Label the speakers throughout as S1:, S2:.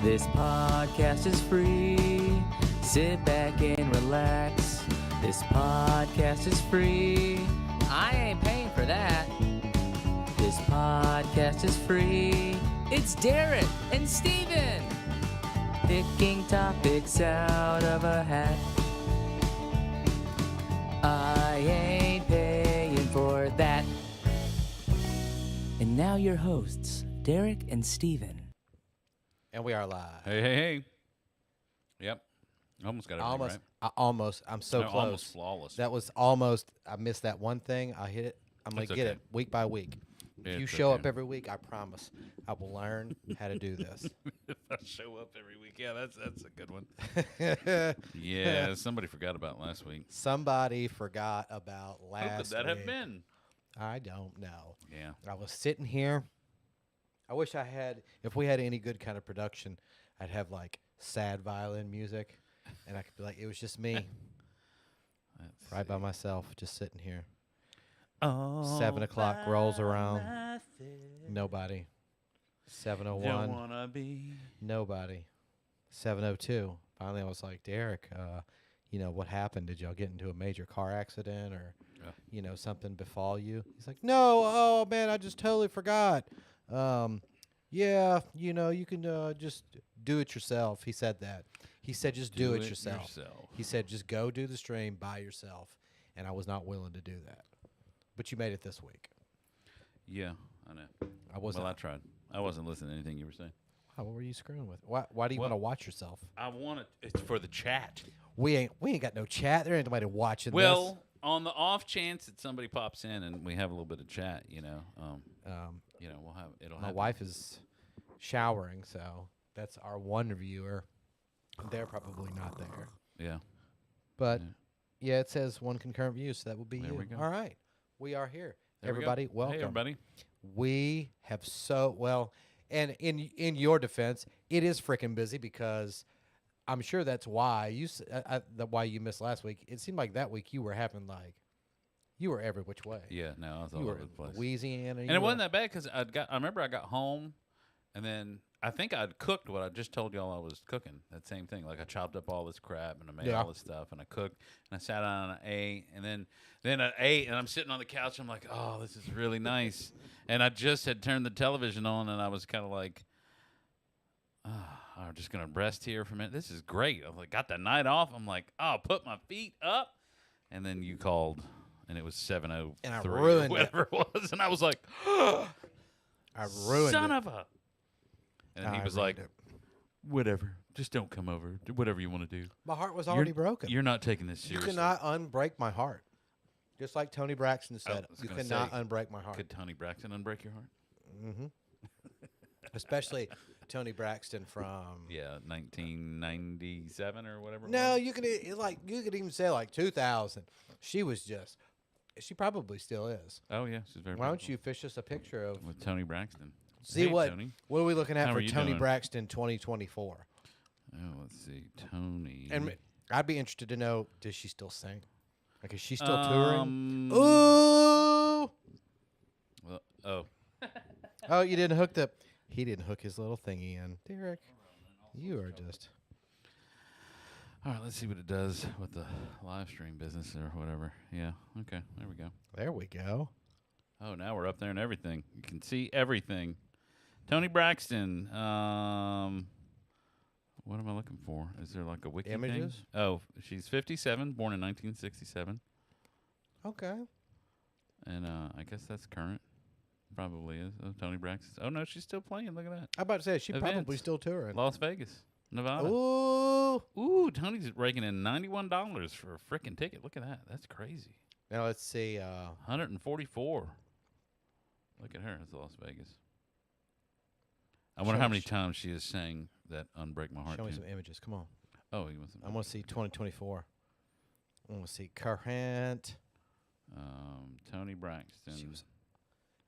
S1: This podcast is free. Sit back and relax. This podcast is free. I ain't paying for that. This podcast is free. It's Derek and Steven picking topics out of a hat. I ain't paying for that. And now your hosts, Derek and Steven.
S2: And we are live.
S3: Hey. Yep. Almost got everything right.
S2: I'm so close.
S3: Almost flawless.
S2: That was almost, I missed that one thing. I hit it. I'm going to
S3: That's
S2: get
S3: okay.
S2: it week by week. If you
S3: It's
S2: show
S3: okay.
S2: up every week, I promise I will learn how to do this.
S3: If I show up every week. Yeah, that's a good one. Yeah, somebody forgot about last week.
S2: Somebody forgot about
S3: Who
S2: last
S3: could that
S2: week.
S3: have been?
S2: I don't know.
S3: Yeah.
S2: I was sitting here. I wish I had, if we had any good kind of production, I'd have like sad violin music. And I could be like, it was just me,
S3: Let's
S2: right by
S3: see.
S2: myself, just sitting here.
S3: Oh,
S2: 7 o'clock rolls around. Nobody. 7:01.
S3: Don't wanna be.
S2: Nobody. 7:02. Finally, I was like, Derek, what happened? Did y'all get into a major car accident or,
S3: Yeah.
S2: Something befall you? He's like, no. Oh, man, I just totally forgot. Yeah, you can just do it yourself. He said that. He said, just do it yourself. He said, just go do the stream by yourself. And I was not willing to do that. But you made it this week.
S3: Yeah, I know.
S2: I wasn't.
S3: Well, I tried. I wasn't listening to anything you were saying.
S2: What were you screwing with? Why do you want to watch yourself?
S3: I want it. It's for the chat.
S2: We ain't got no chat. There ain't nobody watching this.
S3: Well, on the off chance that somebody pops in and we have a little bit of chat, we'll have it'll.
S2: My
S3: happen.
S2: wife is showering, so that's our one viewer. They're probably not there.
S3: Yeah.
S2: But yeah, it says one concurrent view, so that would be
S3: There
S2: you.
S3: we go.
S2: All right. We are here.
S3: There we go.
S2: Everybody, welcome.
S3: Hey, everybody.
S2: We have and in your defense, it is freaking busy because I'm sure that's why why you missed last week. It seemed like that week you were you were every which way.
S3: Yeah, no, I was all
S2: You were
S3: over the
S2: in
S3: place.
S2: Louisiana.
S3: And it wasn't that bad because I remember I got home, and then I think I'd cooked what I just told y'all I was cooking. That same thing. Like I chopped up all this crap and I made all this stuff and I cooked and I sat down and I ate and then I ate and I'm sitting on the couch. And I'm like, oh, this is really nice. And I just had turned the television on and I was kind of like, I'm just gonna rest here for a minute. This is great. I was like, got the night off. I'm like, oh, put my feet up. And then you called. And it was 7:03
S2: And I
S3: or
S2: ruined
S3: whatever it was. And I was like,
S2: I ruined
S3: son
S2: it.
S3: of a. And
S2: I
S3: he was
S2: ruined
S3: like,
S2: it.
S3: whatever. Just don't come over. Do whatever you want to do.
S2: My heart was already broken.
S3: You're not taking this
S2: You
S3: seriously.
S2: cannot unbreak my heart. Just like Tony Braxton
S3: I
S2: said,
S3: was
S2: you
S3: gonna
S2: cannot
S3: say,
S2: unbreak my heart.
S3: Could Tony Braxton unbreak your heart?
S2: Mm-hmm. Especially Tony Braxton from.
S3: Yeah, 1997 or whatever. it
S2: No,
S3: was.
S2: you could even say like 2000. She probably still is.
S3: Oh, yeah. She's very
S2: Why don't
S3: beautiful.
S2: you fish us a picture of?
S3: With Tony Braxton.
S2: See
S3: Hey,
S2: what?
S3: Tony.
S2: What are we looking at
S3: How
S2: for
S3: are you
S2: Tony
S3: doing?
S2: Braxton 2024?
S3: Oh, let's see. Tony.
S2: And I'd be interested to know: does she still sing? Like, is she still touring? Ooh!
S3: Well, oh.
S2: Oh, you didn't hook the. He didn't hook his little thingy in. Derek, you are just.
S3: All right, let's see what it does with the live stream business or whatever. Yeah, okay, there we go.
S2: There we go.
S3: Oh, now we're up there and everything. You can see everything. Tony Braxton. What am I looking for? Is there like a wiki thing?
S2: Images?
S3: Oh, she's 57, born in 1967.
S2: Okay.
S3: And I guess that's current. Probably is. Oh, Tony Braxton. Oh, no, she's still playing. Look at that.
S2: I'm about to say, she probably
S3: Events.
S2: still touring.
S3: Las Vegas, Nevada.
S2: Ooh.
S3: Ooh, Tony's raking in $91 for a freaking ticket. Look at that. That's crazy.
S2: Now let's see.
S3: 144. Look at her. It's Las Vegas. I
S2: Show
S3: wonder how
S2: me
S3: many
S2: sh-
S3: times she is saying that "Unbreak My Heart."
S2: Show me
S3: tune.
S2: some images. Come on.
S3: Oh, he wants some.
S2: I want to see 2024. I want to see current.
S3: Tony Braxton.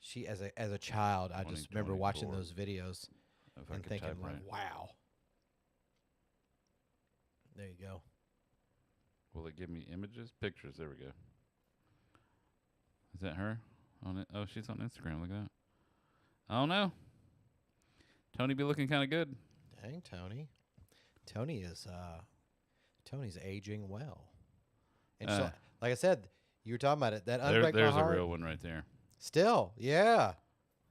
S2: She as a child, I just remember watching those videos
S3: If I
S2: and
S3: could
S2: thinking,
S3: type
S2: like,
S3: right.
S2: wow. There you go.
S3: Will it give me images? Pictures. There we go. Is that her? On it? Oh, she's on Instagram. Look at that. I don't know. Tony be looking kind of good.
S2: Dang, Tony. Tony's aging well. And so, like I said, you were talking about it. That Unbreak My
S3: There's a
S2: Heart.
S3: real one right there.
S2: Still, yeah.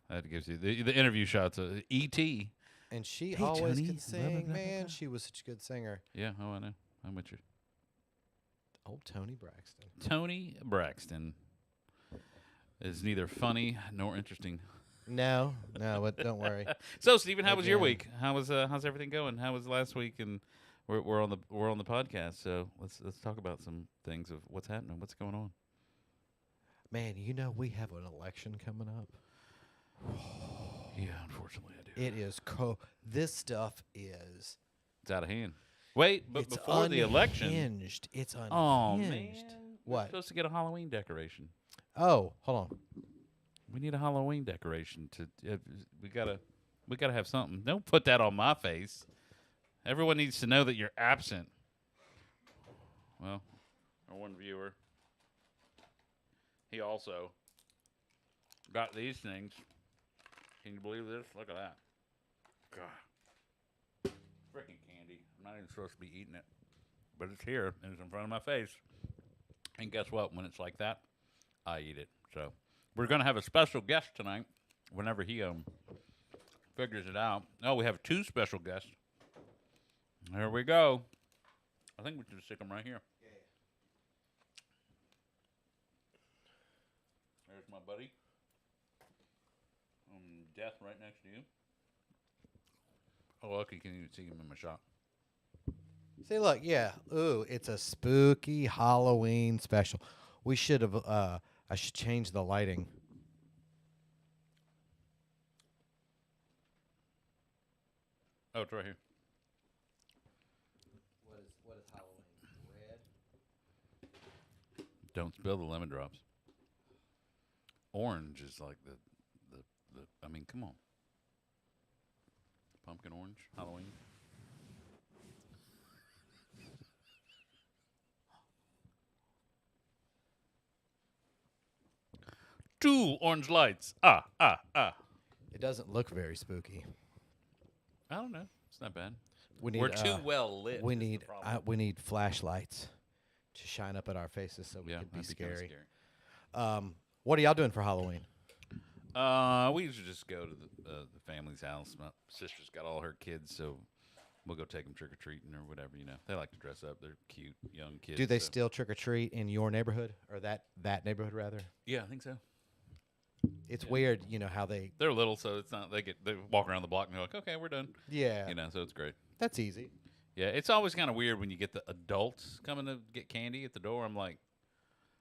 S3: That gives you the interview shots of E.T.
S2: And she
S3: Hey,
S2: always
S3: Tony.
S2: could sing. Man, she was such a good singer.
S3: Yeah, oh, I know. I'm with you.
S2: Old Tony Braxton.
S3: Tony Braxton is neither funny nor interesting.
S2: No, but don't worry.
S3: So, Stephen, how was your
S2: Again.
S3: week? How's everything going? How was last week? And we're on the podcast, so let's talk about some things of what's happening, what's going on.
S2: Man, we have an election coming up.
S3: Yeah, unfortunately, I do.
S2: It is this stuff is
S3: It's out of hand. Wait, but
S2: it's
S3: before the election,
S2: unhinged. It's unhinged.
S3: oh man, we're
S2: What?
S3: supposed to get a Halloween decoration.
S2: Oh, hold on.
S3: We need a Halloween decoration to. We gotta have something. Don't put that on my face. Everyone needs to know that you're absent. Well, our one viewer, he also got these things. Can you believe this? Look at that. God, freaking candy. I'm not even supposed to be eating it, but it's here and it's in front of my face. And guess what? When it's like that, I eat it. So we're gonna have a special guest tonight. Whenever he figures it out. Oh, we have 2 special guests. There we go. I think we should stick them right here. There's my buddy. Death right next to you. Oh, look, you can even see him in my shot.
S2: See, look, yeah. Ooh, it's a spooky Halloween special. We should have. I should change the lighting.
S3: Oh, it's right here.
S2: What is Halloween? Red.
S3: Don't spill the lemon drops. Orange is like the I mean, come on. Pumpkin orange, Halloween. Two orange lights. Ah.
S2: It doesn't look very spooky.
S3: I don't know. It's not bad.
S2: We're
S3: too well lit.
S2: We
S3: is the
S2: need
S3: problem.
S2: we need flashlights to shine up at our faces so we can be
S3: that'd kinda
S2: scary. What are y'all doing for Halloween?
S3: We usually just go to the family's house. My sister's got all her kids, so we'll go take them trick or treating or whatever. They like to dress up. They're cute young kids.
S2: Do they
S3: so-
S2: still trick or treat in your neighborhood or that neighborhood rather?
S3: Yeah, I think so.
S2: It's
S3: Yeah.
S2: weird, how they.
S3: They're little, so it's not. They walk around the block and they're like, okay, we're done.
S2: Yeah,
S3: So it's great.
S2: that's easy.
S3: Yeah, it's always kind of weird when you get the adults coming to get candy at the door. I'm like,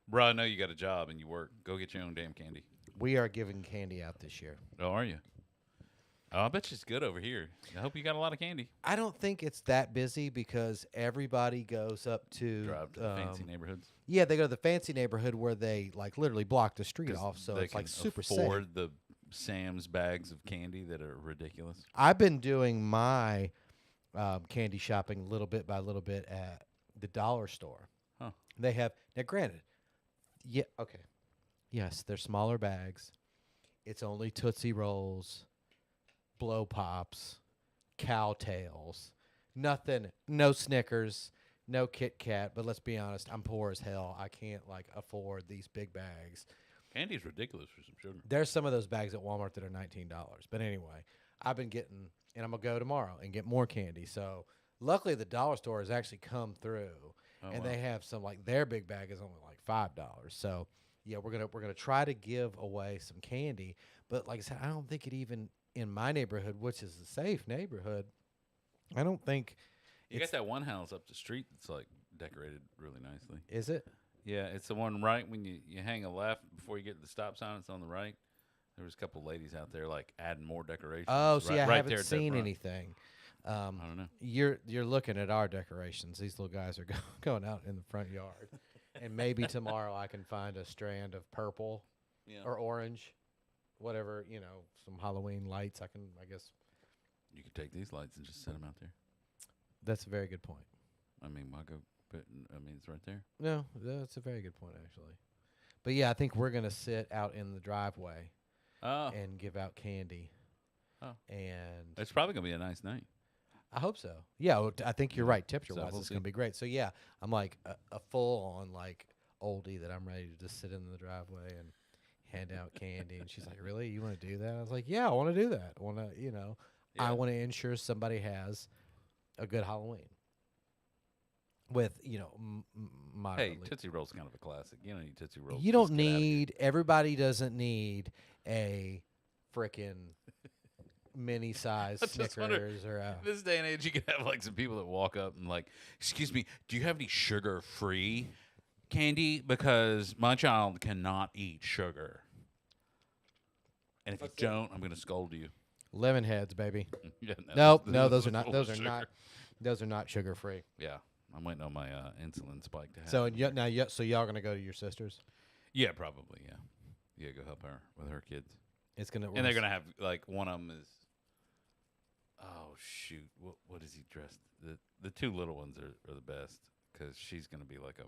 S3: bro, I know you got a job and you work. Go get your own damn candy.
S2: We are giving candy out this year.
S3: Oh, are you? Oh, I bet you it's good over here. I hope you got a lot of candy.
S2: I don't think it's that busy because everybody goes up to
S3: Drive to the fancy neighborhoods.
S2: Yeah, they go to the fancy neighborhood where they literally block the street
S3: 'Cause
S2: off, so
S3: they
S2: it's like
S3: can
S2: super safe.
S3: afford the Sam's bags of candy that are ridiculous.
S2: I've been doing my candy shopping little bit by little bit at the dollar store.
S3: Huh.
S2: They have now. Granted, yeah, okay, yes, they're smaller bags. It's only Tootsie Rolls, Blow Pops, Cowtails, nothing, no Snickers, no Kit Kat. But let's be honest, I'm poor as hell. I can't afford these big bags.
S3: Candy's ridiculous for some sugar.
S2: There's some of those bags at Walmart that are $19. But anyway, I've been getting, and I'm going to go tomorrow and get more candy. So luckily the dollar store has actually come through.
S3: Oh,
S2: And
S3: wow.
S2: they have some, their big bag is only $5. So yeah, we're gonna try to give away some candy. But like I said, I don't think it even in my neighborhood, which is a safe neighborhood, I don't think
S3: You got that one house up the street that's decorated really nicely.
S2: is it?
S3: Yeah, it's the one right when you hang a left before you get to the stop sign. It's on the right. There was a couple ladies out there adding more decorations.
S2: Oh, see, I
S3: right
S2: haven't
S3: there at the
S2: seen
S3: front.
S2: anything.
S3: I don't know.
S2: You're looking at our decorations. These little guys are going out in the front yard, and maybe tomorrow I can find a strand of purple
S3: Yeah.
S2: or orange, whatever, some Halloween lights. I guess
S3: You could take these lights and just set them out there.
S2: that's a very good point.
S3: I mean, why go? It's right there.
S2: No, that's a very good point actually. But yeah, I think we're gonna sit out in the driveway
S3: Oh,
S2: and give out candy.
S3: Oh.
S2: And
S3: it's probably gonna be a nice night.
S2: I hope so. Yeah, well, I think you're right. Temperature
S3: So
S2: wise,
S3: we'll
S2: it's
S3: see.
S2: gonna be great. So yeah, I'm like a full on like oldie that I'm ready to just sit in the driveway and hand out candy. And she's like, "Really? You want to do that?" I was like, "Yeah, I want to do that. I want to, I
S3: Yeah.
S2: want to ensure somebody has a good Halloween with
S3: Hey,
S2: moderately.
S3: Tootsie Roll's kind of a classic. You don't need Tootsie Rolls.
S2: You
S3: to
S2: don't
S3: just get out of here.
S2: need. Everybody doesn't need a frickin' mini size
S3: I just wonder-
S2: Snickers or a.
S3: This day and age, you could have like some people that walk up and like, "Excuse me, do you have any sugar-free candy? Because my child cannot eat sugar. And if you don't, I'm going to scold you."
S2: Lemon heads, baby.
S3: Yeah,
S2: Nope,
S3: this
S2: no,
S3: is
S2: those are
S3: full
S2: not.
S3: of
S2: Those are
S3: sugar.
S2: not. Those are not sugar free.
S3: Yeah, I'm waiting on my insulin spike to happen.
S2: So so y'all gonna go to your sister's?
S3: Yeah, probably. Yeah, yeah. Go help her with her kids,
S2: It's gonna.
S3: and they're gonna have like one of them is. Oh shoot! What is he dressed? The two little ones are the best because she's gonna be like a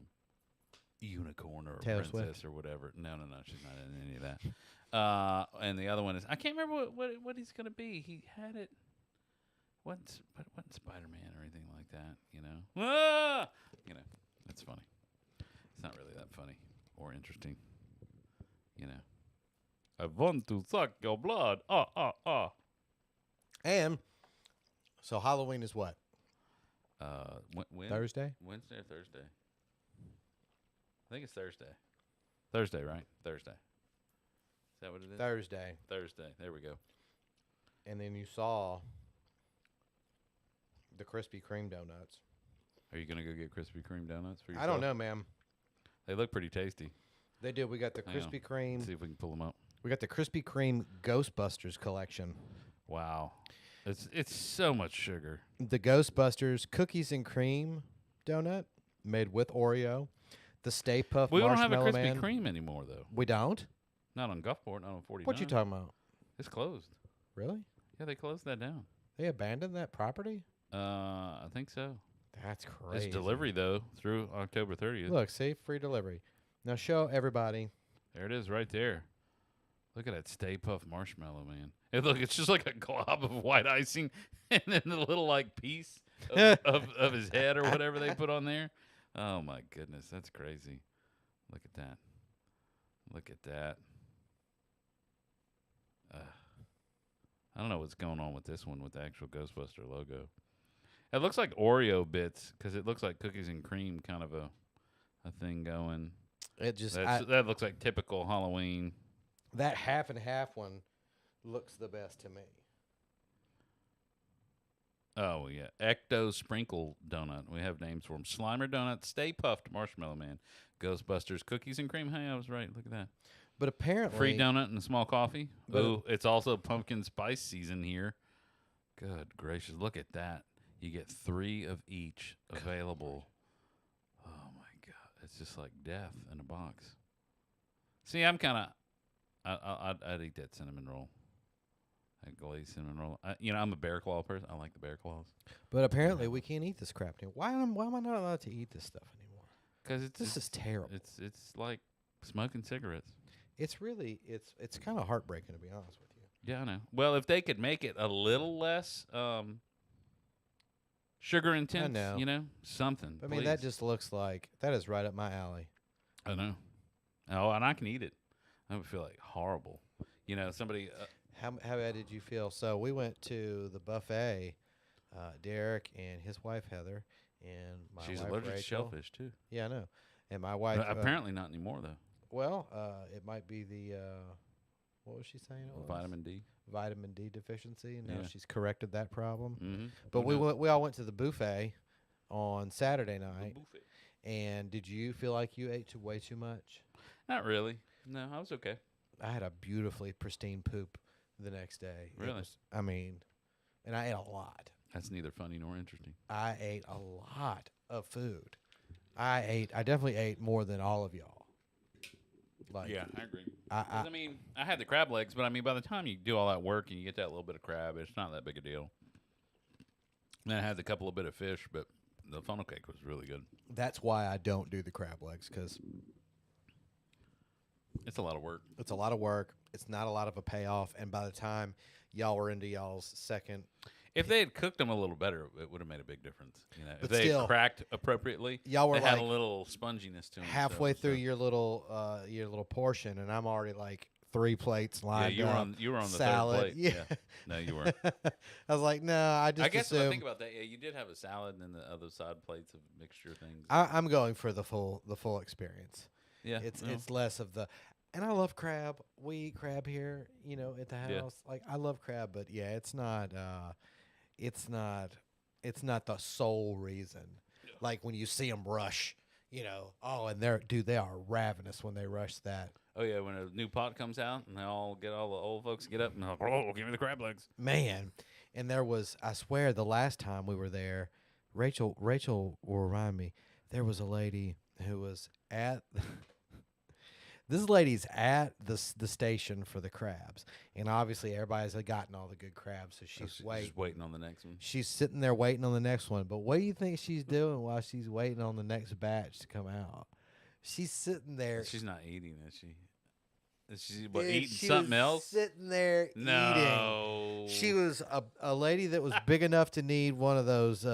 S3: unicorn or a
S2: Taylor
S3: princess
S2: Swift?
S3: or whatever. No, she's not in any of that. And the other one is I can't remember what he's gonna be. He had it. Wasn't Spider-Man or anything like that, it's funny. It's not really that funny or interesting, I want to suck your blood.
S2: And so Halloween is what?
S3: When?
S2: Thursday.
S3: Wednesday or Thursday? I think it's Thursday. Thursday, right? Thursday. Is that what it is?
S2: Thursday.
S3: Thursday. There we go.
S2: And then you saw the Krispy Kreme donuts.
S3: Are you gonna go get Krispy Kreme donuts for
S2: I
S3: yourself?
S2: don't know, ma'am.
S3: They look pretty tasty.
S2: They do. We got the
S3: Hang on.
S2: Krispy Kreme.
S3: See if we can pull them up.
S2: We got the Krispy Kreme Ghostbusters collection.
S3: Wow, it's so much sugar.
S2: The Ghostbusters cookies and cream donut made with Oreo. The Stay Puft
S3: We don't have a
S2: Marshmallow
S3: Krispy
S2: Man.
S3: Kreme anymore, though.
S2: We don't?
S3: Not on Gulfport, not on 49.
S2: What you talking about?
S3: It's closed.
S2: Really?
S3: Yeah, they closed that down.
S2: They abandoned that property?
S3: I think so.
S2: That's crazy.
S3: It's delivery though through October 30th.
S2: Look, see, free delivery. Now show everybody.
S3: There it is, right there. Look at that Stay Puft Marshmallow Man. And look, it's just like a glob of white icing, and then the little like piece of his head or whatever they put on there. Oh my goodness, that's crazy. Look at that. Look at that. I don't know what's going on with this one with the actual Ghostbuster logo. It looks like Oreo bits because it looks like cookies and cream kind of a thing going.
S2: It just
S3: That looks like typical Halloween.
S2: that half and half one looks the best to me.
S3: Oh, yeah. Ecto Sprinkle Donut. We have names for them. Slimer Donut, Stay Puffed Marshmallow Man, Ghostbusters Cookies and Cream. Hey, I was right. Look at that.
S2: But apparently
S3: Free donut and a small coffee.
S2: But-
S3: Ooh, it's also pumpkin spice season here. Good gracious. Look at that. You get 3 of each available. Oh, my God. It's just like death in a box. See, I'm kind of... I'd eat that cinnamon roll. That glazed cinnamon roll. I'm a Bear Claw person. I like the Bear Claws.
S2: But apparently we can't eat this crap anymore. Why am I not allowed to eat this stuff anymore?
S3: Because
S2: This is terrible.
S3: It's like smoking cigarettes.
S2: It's really it's kind of heartbreaking, to be honest with you.
S3: Yeah, I know. Well, if they could make it a little less sugar intense,
S2: know.
S3: Something.
S2: I mean, that
S3: please.
S2: just looks like that is right up my alley.
S3: I know. Oh, and I can eat it. I would feel like horrible. Somebody.
S2: How bad did you feel? So we went to the buffet. Derek and his wife Heather and my
S3: She's
S2: wife
S3: allergic to
S2: Rachel.
S3: shellfish too.
S2: Yeah, I know. And my wife.
S3: Apparently not anymore though.
S2: Well, it might be the what was she saying? It was?
S3: Vitamin D.
S2: Vitamin D deficiency, and now
S3: Yeah.
S2: she's corrected that problem.
S3: Mm-hmm.
S2: But we all went to the buffet on Saturday night. And did you feel like you ate way too much?
S3: Not really. No, I was okay.
S2: I had a beautifully pristine poop the next day. It
S3: Really?
S2: was- and I ate a lot.
S3: That's neither funny nor interesting.
S2: I ate a lot of food. I definitely ate more than all of y'all. Like,
S3: I agree. 'Cause,
S2: I
S3: I mean, I had the crab legs, but I mean, by the time you do all that work and you get that little bit of crab, it's not that big a deal. And then I had a couple of bit of fish, but the funnel cake was really good.
S2: that's why I don't do the crab legs, because
S3: It's a lot of work.
S2: it's a lot of work. It's not a lot of a payoff. And by the time y'all were into y'all's second
S3: If they had cooked them a little better, it would have made a big difference. You know, if
S2: But
S3: they
S2: still,
S3: had cracked appropriately,
S2: y'all were
S3: they had a
S2: like
S3: little sponginess to them.
S2: halfway through your little portion, and I'm already like 3 plates lined
S3: you were
S2: up.
S3: You were on the
S2: salad.
S3: third plate. Yeah. No, you weren't.
S2: I was like, no, I just
S3: I guess when I
S2: assumed.
S3: think about that, yeah, you did have a salad and then the other side plates of mixture things.
S2: I'm going for the full experience.
S3: Yeah,
S2: It's less of the, and I love crab. We eat crab here, at the house.
S3: Yeah.
S2: Like I love crab, but yeah, it's not the sole reason.
S3: Yeah.
S2: Like when you see them rush, and they are ravenous when they rush that.
S3: Oh yeah, when a new pot comes out and all the old folks get up and they're like, oh, give me the crab legs.
S2: Man, and I swear the last time we were there, Rachel will remind me, there was a lady who was at this lady's at the station for the crabs, and obviously everybody's gotten all the good crabs, so she's
S3: Just waiting on the next one.
S2: She's sitting there waiting on the next one. But what do you think she's doing while she's waiting on the next batch to come out? She's sitting there.
S3: She's not eating, is she? Is she
S2: Dude,
S3: eating
S2: she
S3: something
S2: was
S3: else?
S2: Sitting there eating.
S3: No.
S2: She was a lady that was big enough to need one of those.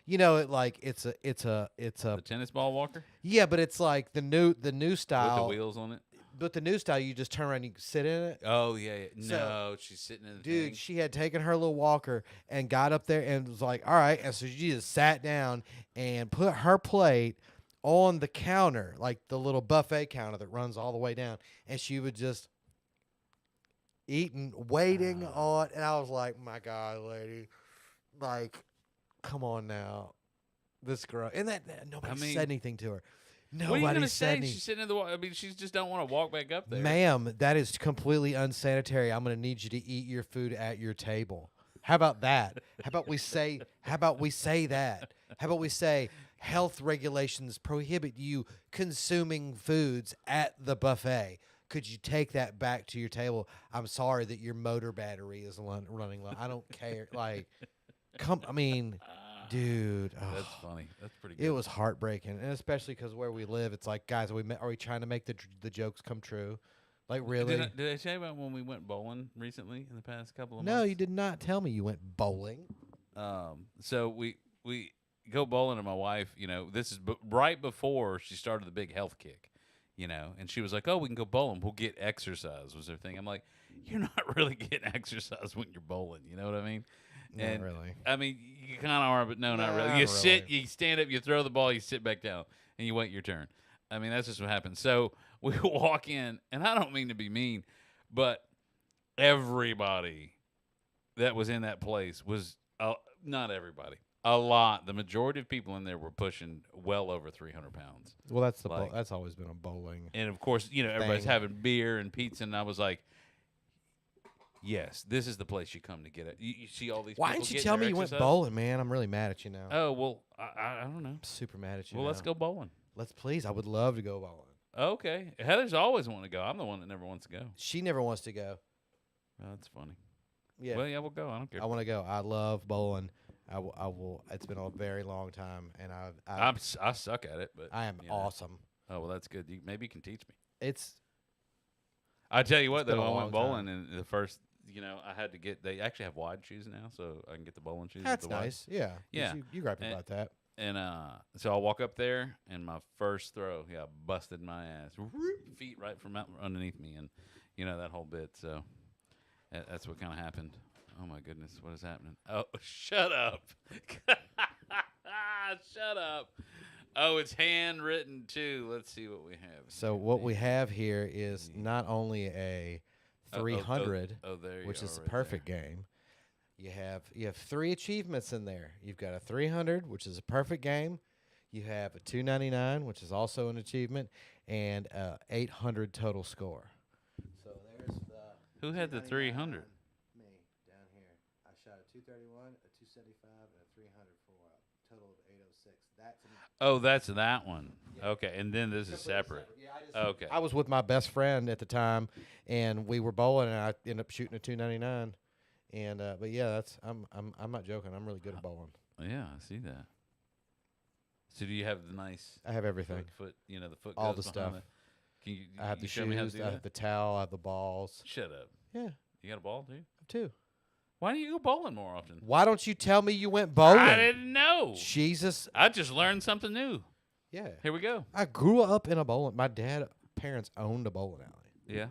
S2: It's a
S3: The tennis ball walker
S2: yeah, but it's like the new style.
S3: with the wheels on it.
S2: But the new style, you just turn around and you can sit in it.
S3: Oh yeah.
S2: So-
S3: No, she's sitting in the
S2: Dude,
S3: thing.
S2: she had taken her little walker and got up there and was like, all right. And so she just sat down and put her plate on the counter, like the little buffet counter that runs all the way down. And she would just eating, waiting on. And I was like, my God, lady. Like, come on now. This girl. And nobody said anything to her.
S3: What are you
S2: Nobody
S3: gonna
S2: said
S3: say?
S2: anything.
S3: She's sitting in the. I mean, she just don't want to walk back up there.
S2: Ma'am, that is completely unsanitary. I'm going to need you to eat your food at your table. How about that? How about we say that? How about we say health regulations prohibit you consuming foods at the buffet? Could you take that back to your table? I'm sorry that your motor battery is running low. I don't care. Like, dude.
S3: That's funny. That's pretty good.
S2: It was heartbreaking, and especially because where we live, it's like, guys, are we trying to make the jokes come true? Like, really?
S3: Did I tell you about when we went bowling recently in the past couple of months?
S2: No, you did not tell me you went bowling.
S3: So we go bowling, and my wife, this is right before she started the big health kick, and she was like, "Oh, we can go bowling. We'll get exercise." Was her thing. I'm like, "You're not really getting exercise when you're bowling." You know what I mean?
S2: Not really.
S3: I mean, you kind of are, but no, not really.
S2: Not
S3: You sit,
S2: really.
S3: you stand up, you throw the ball, you sit back down, and you wait your turn. I mean, that's just what happens. So we walk in, and I don't mean to be mean, but everybody that was in that place was not everybody. A lot. The majority of people in there were pushing well over 300 pounds.
S2: Well, that's
S3: Like-
S2: that's always been a bowling.
S3: And of course, everybody's
S2: Thing.
S3: having beer and pizza, and I was like, yes, this is the place you come to get it. You see all these
S2: Why
S3: people
S2: didn't you
S3: getting
S2: tell
S3: their
S2: me you went
S3: exercise?
S2: bowling, man? I'm really mad at you now.
S3: Oh, well, I don't know.
S2: I'm super mad at you.
S3: Well,
S2: now.
S3: let's go bowling.
S2: Let's please. I would love to go bowling.
S3: Okay. Heather's always wanting to go. I'm the one that never wants to go.
S2: She never wants to go.
S3: Oh, that's funny.
S2: Yeah,
S3: Well, yeah, we'll go. I don't care.
S2: I want to go. I love bowling. I will. It's been a very long time, and
S3: I suck at it, but
S2: I am awesome.
S3: Oh, well, that's good. Maybe you can teach me.
S2: It's
S3: I tell you what,
S2: It's been
S3: though,
S2: a
S3: I
S2: long
S3: went bowling, and the first, I had to get. They actually have wide shoes now, so I can get the bowling shoes. with
S2: that's
S3: the wide.
S2: nice. Yeah,
S3: Yeah.
S2: You griping
S3: And-
S2: about that?
S3: And so I walk up there, and my first throw, busted my ass, feet right from out underneath me, and that whole bit. So that's what kind of happened. Oh my goodness, what is happening? Oh, shut up! Shut up! Oh, it's handwritten too. Let's see what we have.
S2: So what we have here is not only a 300,
S3: there you
S2: which
S3: are
S2: is a
S3: right
S2: perfect game. You have 3 achievements in there. You've got a 300, which is a perfect game. You have a 299, which is also an achievement, and 800 total score. So there's the.
S3: Who had the 300?
S2: Me down here. I shot a 231, a 275, and a 300 for a total of 806. That's
S3: Oh, that's that one.
S2: Yeah.
S3: Okay, and then this is separate.
S2: Yeah,
S3: Okay.
S2: I was with my best friend at the time, and we were bowling, and I ended up shooting a 299. And but yeah, I'm not joking. I'm really good at bowling.
S3: Yeah, I see that. So do you have the nice
S2: I have everything.
S3: foot? The foot.
S2: All
S3: goes
S2: the
S3: behind
S2: stuff.
S3: Can you?
S2: I have
S3: you
S2: the
S3: show me how to
S2: shoes.
S3: do
S2: I have
S3: that?
S2: the towel. I have the balls.
S3: Shut up.
S2: Yeah, I
S3: You got a ball too?
S2: have 2.
S3: Why don't you go bowling more often?
S2: Why don't you tell me you went bowling?
S3: I didn't know.
S2: Jesus.
S3: I just learned something new.
S2: Yeah.
S3: Here we go.
S2: I grew up in a bowling. My parents owned a bowling alley.
S3: Yeah.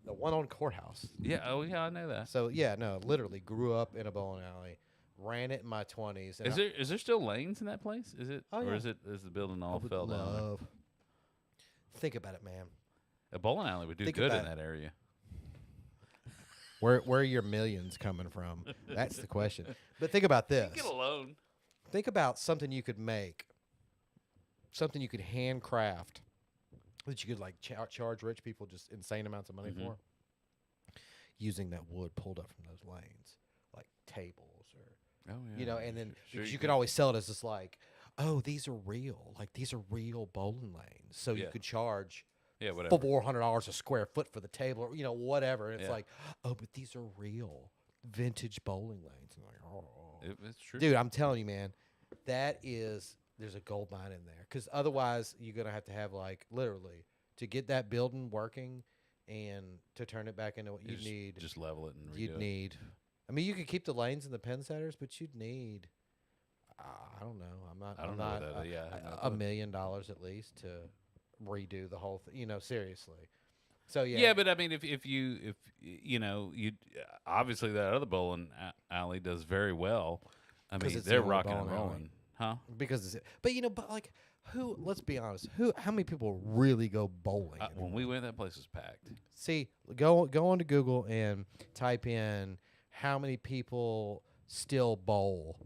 S2: The one on Courthouse.
S3: Yeah. Oh, yeah. I know that.
S2: So, yeah, no, literally grew up in a bowling alley. Ran it in my 20s. And
S3: Is there still lanes in that place? Is it?
S2: Oh,
S3: or
S2: yeah.
S3: is the building
S2: I
S3: all
S2: would
S3: fell down?
S2: love. Think about it, man.
S3: A bowling alley would do
S2: Think
S3: good in
S2: about
S3: that area.
S2: Where are your millions coming from? That's the question. But think about this.
S3: Get a loan.
S2: Think about something you could make, something you could handcraft, that you could like charge rich people just insane amounts of money for, using that wood pulled up from those lanes, like tables or,
S3: Oh yeah.
S2: you know, and then
S3: Sure
S2: because
S3: you
S2: you
S3: could.
S2: could always sell it as just like, oh, these are real, like these are real bowling lanes, so you
S3: Yeah.
S2: could charge
S3: Yeah. Whatever.
S2: $400 a square foot for the table, or whatever. And it's
S3: Yeah.
S2: like, oh, but these are real vintage bowling lanes. And like, oh.
S3: It's true.
S2: Dude, I'm telling you, man, there's a gold mine in there. Because otherwise, you're going to have like, literally, to get that building working and to turn it back into what you need.
S3: Just level it and redo
S2: You'd
S3: it.
S2: need, I mean, you could keep the lanes and the pen setters, but you'd need, I don't know.
S3: I don't know what that is. Yeah, I have no
S2: $1
S3: clue.
S2: million at least to redo the whole thing. Seriously. So, yeah.
S3: Yeah, but I mean, if you obviously that other bowling alley does very well. I
S2: 'Cause
S3: mean,
S2: it's the
S3: they're
S2: only
S3: rocking and
S2: bowling alley.
S3: rolling, huh?
S2: Because but like, let's be honest, how many people really go bowling?
S3: When we went, that place was packed.
S2: See, go onto Google and type in how many people still bowl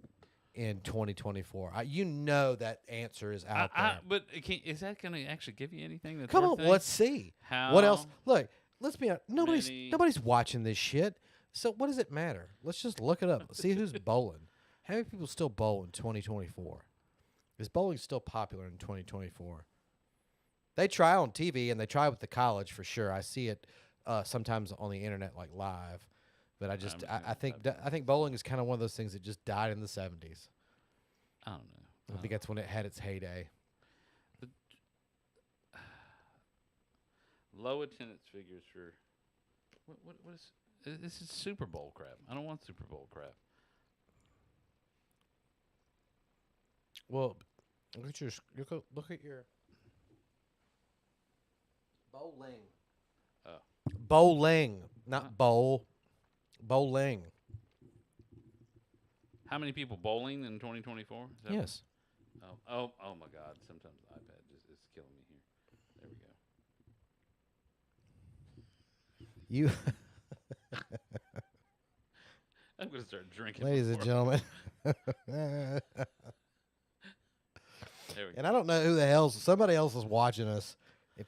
S2: in 2024. That answer is out there.
S3: But is that going to actually give you anything? That's
S2: Come
S3: worth
S2: on,
S3: anything?
S2: let's see.
S3: How
S2: What else? Look, let's be honest.
S3: many-
S2: Nobody's watching this shit. So what does it matter? Let's just look it up. See who's bowling. How many people still bowl in 2024? Is bowling still popular in 2024? They try on TV and they try with the college for sure. I see it sometimes on the internet, like live. But I think bowling is kind of one of those things that just died in the 70s.
S3: I don't know.
S2: I think that's when it had its heyday.
S3: Low attendance figures for what is this? Is Super Bowl crap. I don't want Super Bowl crap.
S2: Well, look at your bowling.
S3: Oh.
S2: Bowling, not bowl. Bowling.
S3: How many people bowling in 2024?
S2: Yes.
S3: Oh my God! Sometimes the iPad is killing me here. There we go.
S2: You,
S3: I'm gonna start drinking.
S2: ladies and
S3: before-
S2: gentlemen.
S3: There we go.
S2: And I don't know who the hell. Somebody else is watching us.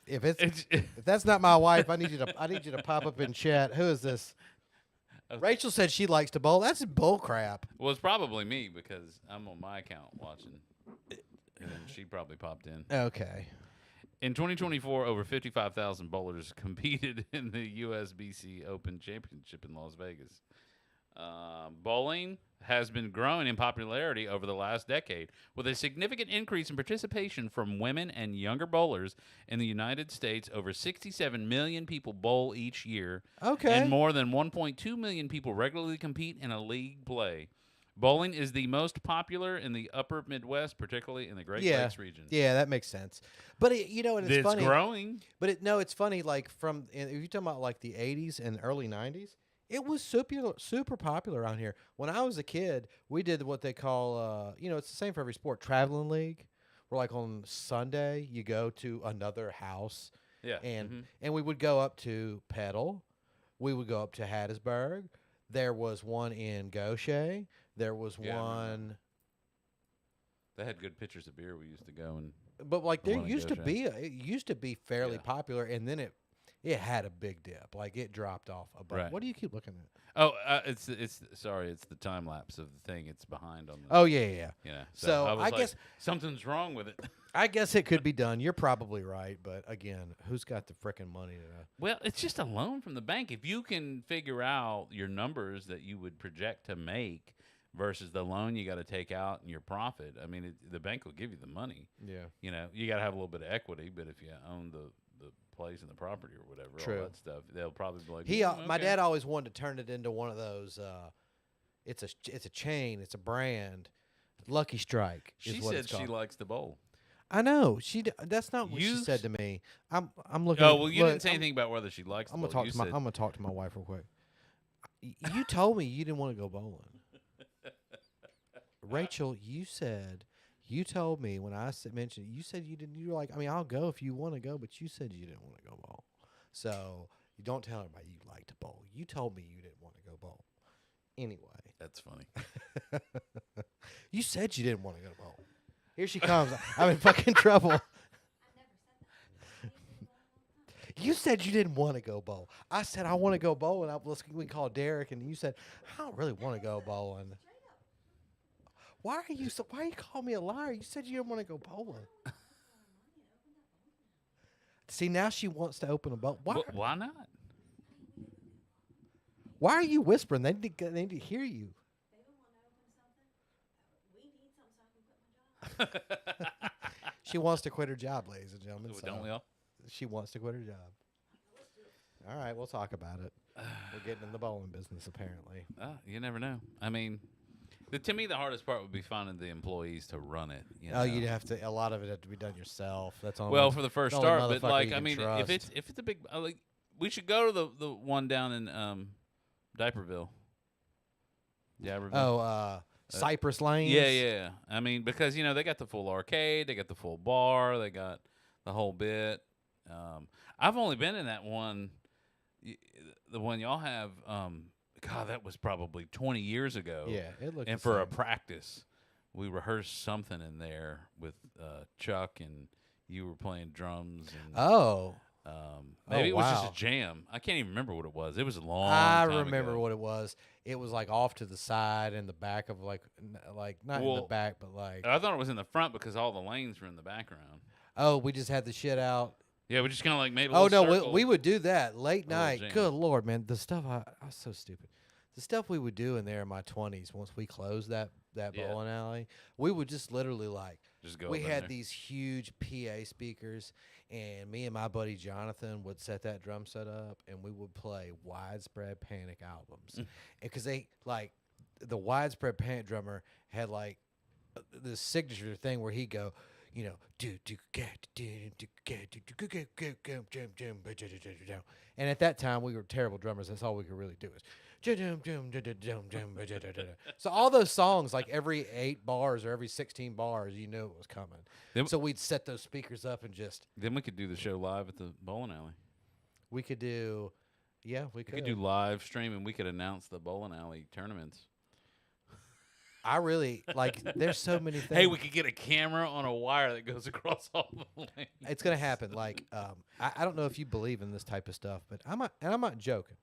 S2: If
S3: It's,
S2: if that's not my wife, I need you to pop up in chat. Who is this? Rachel said she likes to bowl. That's bull crap.
S3: well, it's probably me because I'm on my account watching, and then she probably popped in.
S2: Okay.
S3: In 2024, over 55,000 bowlers competed in the USBC Open Championship in Las Vegas. Bowling has been growing in popularity over the last decade, with a significant increase in participation from women and younger bowlers in the United States. Over 67 million people bowl each year,
S2: Okay.
S3: and more than 1.2 million people regularly compete in a league play. Bowling is the most popular in the upper Midwest, particularly in the Great Lakes region.
S2: Yeah, that makes sense. But and it's
S3: It's
S2: funny.
S3: growing.
S2: But it's funny. Like if you're talking about like the 80s and early 90s, it was super popular around here. When I was a kid, we did what they call it's the same for every sport, traveling league. Where like on Sunday you go to another house,
S3: Yeah.
S2: and we would go up to Petal, we would go up to Hattiesburg. There was one in Gaucher. There was
S3: Yeah, I remember.
S2: one.
S3: They had good pitchers of beer. We used to go and
S2: But like there
S3: one in
S2: used to
S3: Gaucher.
S2: be it used to be fairly
S3: Yeah.
S2: popular, and then it had a big dip. Like it dropped off a bunch.
S3: Right.
S2: What do you keep looking at?
S3: it's the time lapse of the thing. It's behind on the.
S2: Oh yeah. So,
S3: I was
S2: I
S3: like,
S2: guess-
S3: something's wrong with it.
S2: I guess it could be done. You're probably right, but again, who's got the frickin' money to?
S3: Well, it's just a loan from the bank. If you can figure out your numbers that you would project to make versus the loan you got to take out and your profit, I mean, the bank will give you the money.
S2: Yeah.
S3: You got to have a little bit of equity, but if you own the place and the property or whatever,
S2: True.
S3: all that stuff, they'll probably be like,
S2: My
S3: okay."
S2: dad always wanted to turn it into one of those It's a chain. It's a brand. Lucky Strike is
S3: She
S2: what
S3: said
S2: it's called.
S3: she likes to bowl.
S2: I know. That's not what she said to me. I'm looking.
S3: Oh well, you
S2: look,
S3: didn't say anything about whether she likes.
S2: I'm
S3: to
S2: gonna
S3: bowl.
S2: talk to I'm gonna talk to my wife real quick. You told me you didn't want to go bowling. Rachel, you told me when I mentioned you said you didn't. You were like, I mean, I'll go if you want to go, but you said you didn't want to go bowl. So you don't tell everybody you like to bowl. You told me you didn't want to go bowl. Anyway,
S3: That's funny.
S2: you said you didn't want to go bowl. Here she comes. I'm in fucking trouble. You said you didn't want to go bowl. I said I want to go bowling. We call Derek, and you said I don't really want to go bowling. Why are you calling me a liar? You said you didn't want to go bowling. See, now she wants to open a bowl.
S3: Why not?
S2: Why are you whispering? They need to hear you. She wants to quit her job, ladies and gentlemen.
S3: Oh, don't we all?
S2: She wants to quit her job. All right, we'll talk about it. We're getting in the bowling business, apparently.
S3: You never know. I mean, to me, the hardest part would be finding the employees to run it. You know?
S2: You'd have to. A lot of it had to be done yourself. That's all.
S3: Well, for the first
S2: the only
S3: start, but
S2: motherfucker
S3: like,
S2: you
S3: I
S2: can
S3: mean,
S2: trust.
S3: if it's a big, like, we should go to the one down in Diaperville.
S2: Cypress Lanes.
S3: Yeah. I mean, because they got the full arcade, they got the full bar, they got the whole bit. I've only been in that one, the one y'all have. God, that was probably 20 years ago.
S2: Yeah, it looked.
S3: And for a practice, we rehearsed something in there with Chuck, and you were playing drums. And, maybe it was just a jam. I can't even remember what it was. It was a long time
S2: remember
S3: ago.
S2: what it was. It was like off to the side in the back of like not in the back, but like.
S3: I thought it was in the front because all the lanes were in the background.
S2: Oh, we just had the shit out.
S3: Yeah, we just kind of like made a
S2: Oh
S3: little
S2: no,
S3: circle.
S2: we would do that late night.
S3: jam.
S2: Good Lord, man, the stuff I was so stupid. The stuff we would do in there in my 20s once we closed that bowling alley, we would just literally like.
S3: Just go
S2: We
S3: up in
S2: had
S3: there.
S2: these huge PA speakers, and me and my buddy Jonathan would set that drum set up, and we would play Widespread Panic albums. Because they, like, the Widespread Panic drummer had, like, this signature thing where he'd go, and at that time, we were terrible drummers. That's all we could really do is. So all those songs, like every 8 bars or every 16 bars, you knew it was coming. So we'd set those speakers up and just.
S3: Then we could do the show live at the bowling alley.
S2: We could do, we
S3: We
S2: could.
S3: could do live stream, and we could announce the bowling alley tournaments.
S2: I really like. There's so many things.
S3: Hey, we could get a camera on a wire that goes across all the lanes.
S2: It's gonna happen. Like, I don't know if you believe in this type of stuff, but I'm not joking.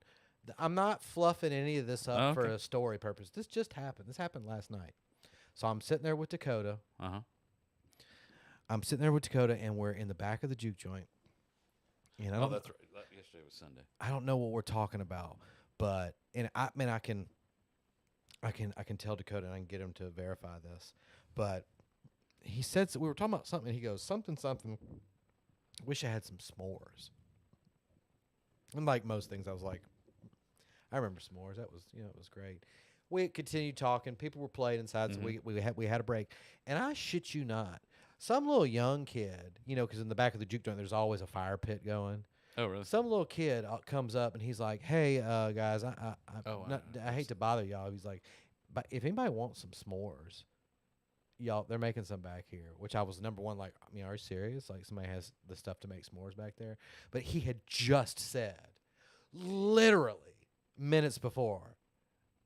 S2: I'm not fluffing any of this up for a story purpose. This just happened. This happened last night. So I'm sitting there with Dakota. I'm sitting there with Dakota, and we're in the back of the juke joint. And
S3: Oh, that's right. Yesterday was Sunday.
S2: I don't know what we're talking about, but I can tell Dakota, and I can get him to verify this. But he said we were talking about something. He goes something. Wish I had some s'mores. And like most things, I was like, I remember s'mores. That was it was great. We continued talking. People were playing inside, so we had a break. And I shit you not, some little young kid, because in the back of the juke joint, there's always a fire pit going.
S3: Oh, really?
S2: Some little kid comes up and he's like, "Hey, guys, I hate to bother y'all." He's like, "But if anybody wants some s'mores, y'all, they're making some back here." Which I was number one, like, are you serious? Like, somebody has the stuff to make s'mores back there. But he had just said, literally minutes before,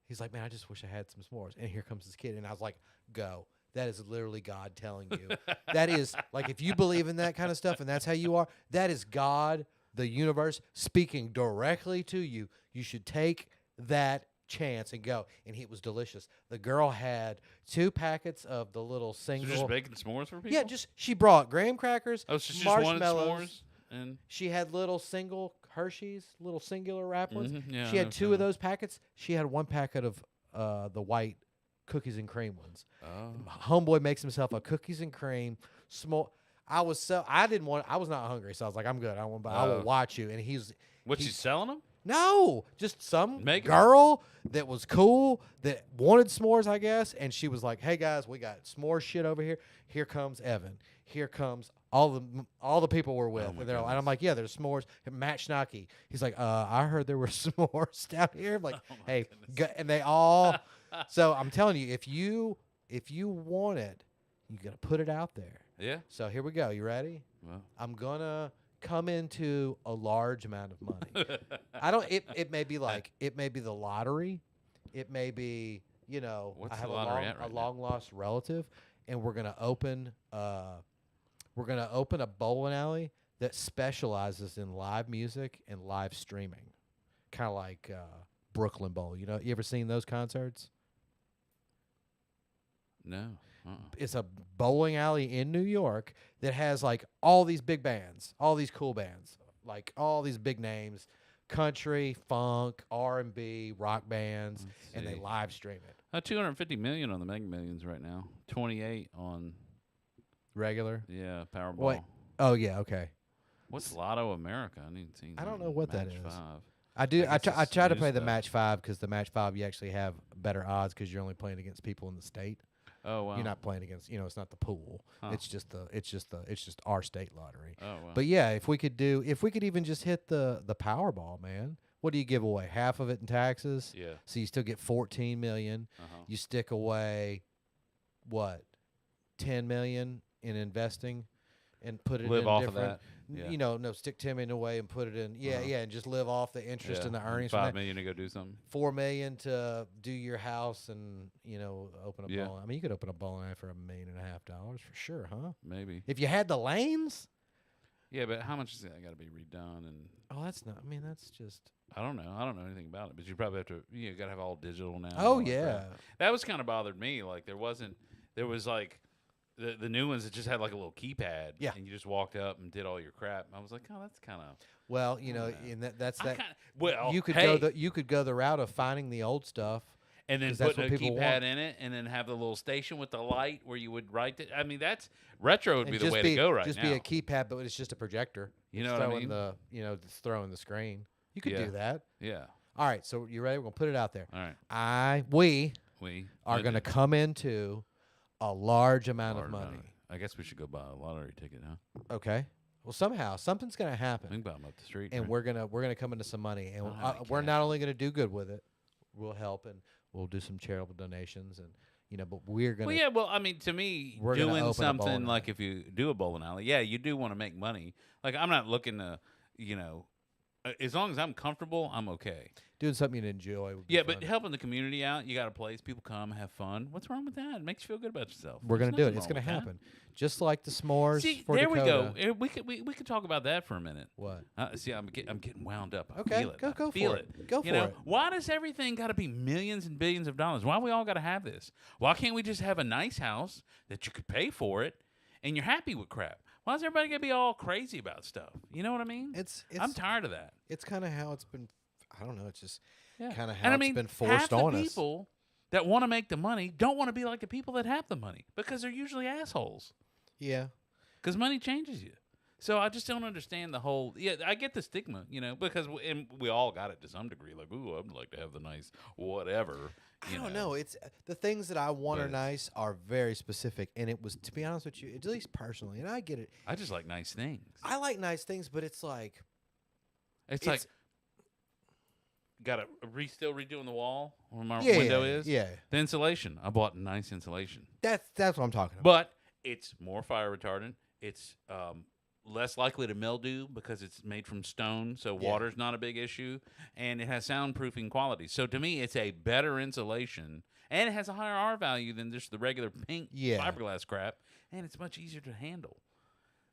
S2: he's like, "Man, I just wish I had some s'mores." And here comes this kid, and I was like, "Go." That is literally God telling you. That is, like, if you believe in that kind of stuff and that's how you are, that is God, the universe, speaking directly to you. You should take that chance and go. And it was delicious. The girl had 2 packets of the little single.
S3: So just baking s'mores for people?
S2: Yeah, she brought graham crackers,
S3: Oh, so she just wanted
S2: marshmallows.
S3: s'mores? And
S2: She had little single Hershey's, little singular wrap ones.
S3: Yeah,
S2: She
S3: I
S2: had
S3: know
S2: 2 of those packets. She had 1 packet of the white cookies and cream ones. Homeboy makes himself a cookies and cream small. I was not hungry, so I was like, I'm good. I will watch you. And
S3: What, she's selling them?
S2: No, just some
S3: Megan.
S2: girl that was cool that wanted s'mores, I guess, and she was like, "Hey guys, we got s'mores shit over here. Here comes Evan. Here comes all the people we're with."
S3: my
S2: And I'm
S3: goodness.
S2: like, "Yeah, there's s'mores." And Matt Schnocky, he's like, I heard there were s'mores down here." I'm like, "Hey," and they all. So I'm telling you, if you want it, you gotta put it out there.
S3: Yeah.
S2: So here we go. You ready?
S3: Well.
S2: I'm gonna come into a large amount of money. I don't. It may be like it may be the lottery. It may be
S3: What's
S2: I have
S3: the lottery
S2: a
S3: at right now?
S2: long lost relative, and we're gonna open a bowling alley that specializes in live music and live streaming, kind of like Brooklyn Bowl. You ever seen those concerts?
S3: No.
S2: It's a bowling alley in New York that has like all these big bands, all these cool bands, like all these big names, country, funk, R&B, rock bands, and they
S3: see.
S2: live stream it.
S3: 250 million on the Mega Millions right now. 28 on
S2: Regular?
S3: Powerball.
S2: Wait. Oh yeah, okay.
S3: What's Lotto America? I need to see.
S2: I don't know what that
S3: Match
S2: is.
S3: 5.
S2: I do. I
S3: guess
S2: try
S3: it's
S2: to
S3: new
S2: play the
S3: stuff.
S2: match 5 because the match 5 you actually have better odds because you're only playing against people in the state.
S3: Oh wow.
S2: You're not playing against. It's not the pool.
S3: Huh.
S2: It's just our state lottery.
S3: Oh wow.
S2: But yeah, if we could even just hit the Powerball, man. What do you give away? Half of it in taxes.
S3: Yeah.
S2: So you still get 14 million.
S3: Uh-huh.
S2: You stick away what? 10 million in investing and put it
S3: Live
S2: in
S3: off of
S2: different,
S3: that. Yeah.
S2: no, stick 10 million away and put it in. Yeah,
S3: Uh-huh.
S2: yeah, and just live off the interest
S3: Yeah.
S2: and the earnings from
S3: 5
S2: that.
S3: million to go do something.
S2: 4 million to do your house and, open a
S3: Yeah.
S2: bowling. I mean, you could open a bowling alley for $1.5 million for sure, huh?
S3: Maybe.
S2: If you had the lanes?
S3: Yeah, but how much is that got to be redone? And
S2: Oh, that's just.
S3: I don't know. I don't know anything about it. But you probably have to. You got to have all digital now. and
S2: Oh
S3: all that
S2: yeah.
S3: crap. That was kind of bothered me. Like there was like the new ones that just had like a little keypad.
S2: Yeah.
S3: And you just walked up and did all your crap. I was like, oh, that's kind of.
S2: Well,
S3: know.
S2: and that's that.
S3: Well,
S2: You could
S3: hey,
S2: go the route of finding the old stuff.
S3: and then
S2: 'cause that's
S3: put a
S2: what people
S3: keypad
S2: want.
S3: in it, and then have the little station with the light where you would write it. I mean, that's retro would
S2: And
S3: be the
S2: just
S3: way to go right
S2: just
S3: now.
S2: be a keypad, but it's just a projector.
S3: You
S2: It's
S3: know what I
S2: throwing
S3: mean?
S2: it's throwing the screen. You could
S3: Yeah.
S2: do that.
S3: Yeah.
S2: All right, so you ready? We're gonna put it out there.
S3: All right.
S2: We
S3: We
S2: are gonna come into a large amount of money.
S3: I guess we should go buy a lottery ticket, huh?
S2: Okay. Well, somehow something's gonna
S3: We
S2: happen,
S3: can buy them up the street.
S2: and
S3: right?
S2: we're gonna come into some money, and
S3: I don't have any
S2: we're
S3: cash.
S2: not only gonna do good with it, we'll help and we'll do some charitable donations, and but we're gonna.
S3: Well, yeah. Well, I mean, to me,
S2: We're gonna
S3: doing
S2: open a
S3: something
S2: bowling
S3: like
S2: alley.
S3: if you do a bowling alley, yeah, you do want to make money. Like I'm not looking to, as long as I'm comfortable, I'm okay.
S2: Doing something you enjoy. Would be
S3: Yeah,
S2: fun.
S3: but helping the community out, you got a place, people come, have fun. What's wrong with that? It makes you feel good about yourself.
S2: We're
S3: There's
S2: gonna do it.
S3: nothing
S2: It's
S3: wrong
S2: gonna
S3: with that.
S2: happen. Just like the s'mores
S3: See,
S2: for
S3: there
S2: Dakota.
S3: we go. We could talk about that for a minute.
S2: What?
S3: See, I'm getting wound up. I
S2: Okay,
S3: feel it.
S2: go
S3: I
S2: for
S3: feel
S2: it. Go
S3: you
S2: for
S3: know,
S2: it.
S3: why does everything got to be millions and billions of dollars? Why we all got to have this? Why can't we just have a nice house that you could pay for it and you're happy with crap? Why does everybody got to be all crazy about stuff? You know what I mean? I'm tired of that.
S2: It's kind of how it's been. I don't know. It's just
S3: Yeah.
S2: kind of how
S3: and I
S2: it's
S3: mean,
S2: been forced
S3: half
S2: on
S3: the
S2: us.
S3: people that want to make the money don't want to be like the people that have the money because they're usually assholes.
S2: Yeah.
S3: Because money changes you. So I just don't understand the whole. Yeah, I get the stigma, because we all got it to some degree. Like, ooh, I'd like to have the nice whatever.
S2: I don't know. It's the things that I want are
S3: But-
S2: nice are very specific, and it was, to be honest with you, at least personally, and I get it.
S3: I just like nice things.
S2: I like nice things, but it's like
S3: It's like got to still redoing the wall where my
S2: yeah,
S3: window is.
S2: Yeah,
S3: The insulation. I bought nice insulation,
S2: that's what I'm talking about.
S3: but it's more fire retardant. It's less likely to mildew because it's made from stone, so
S2: Yeah.
S3: water's not a big issue, and it has soundproofing qualities. So to me, it's a better insulation, and it has a higher R value than just the regular pink
S2: Yeah.
S3: fiberglass crap, and it's much easier to handle.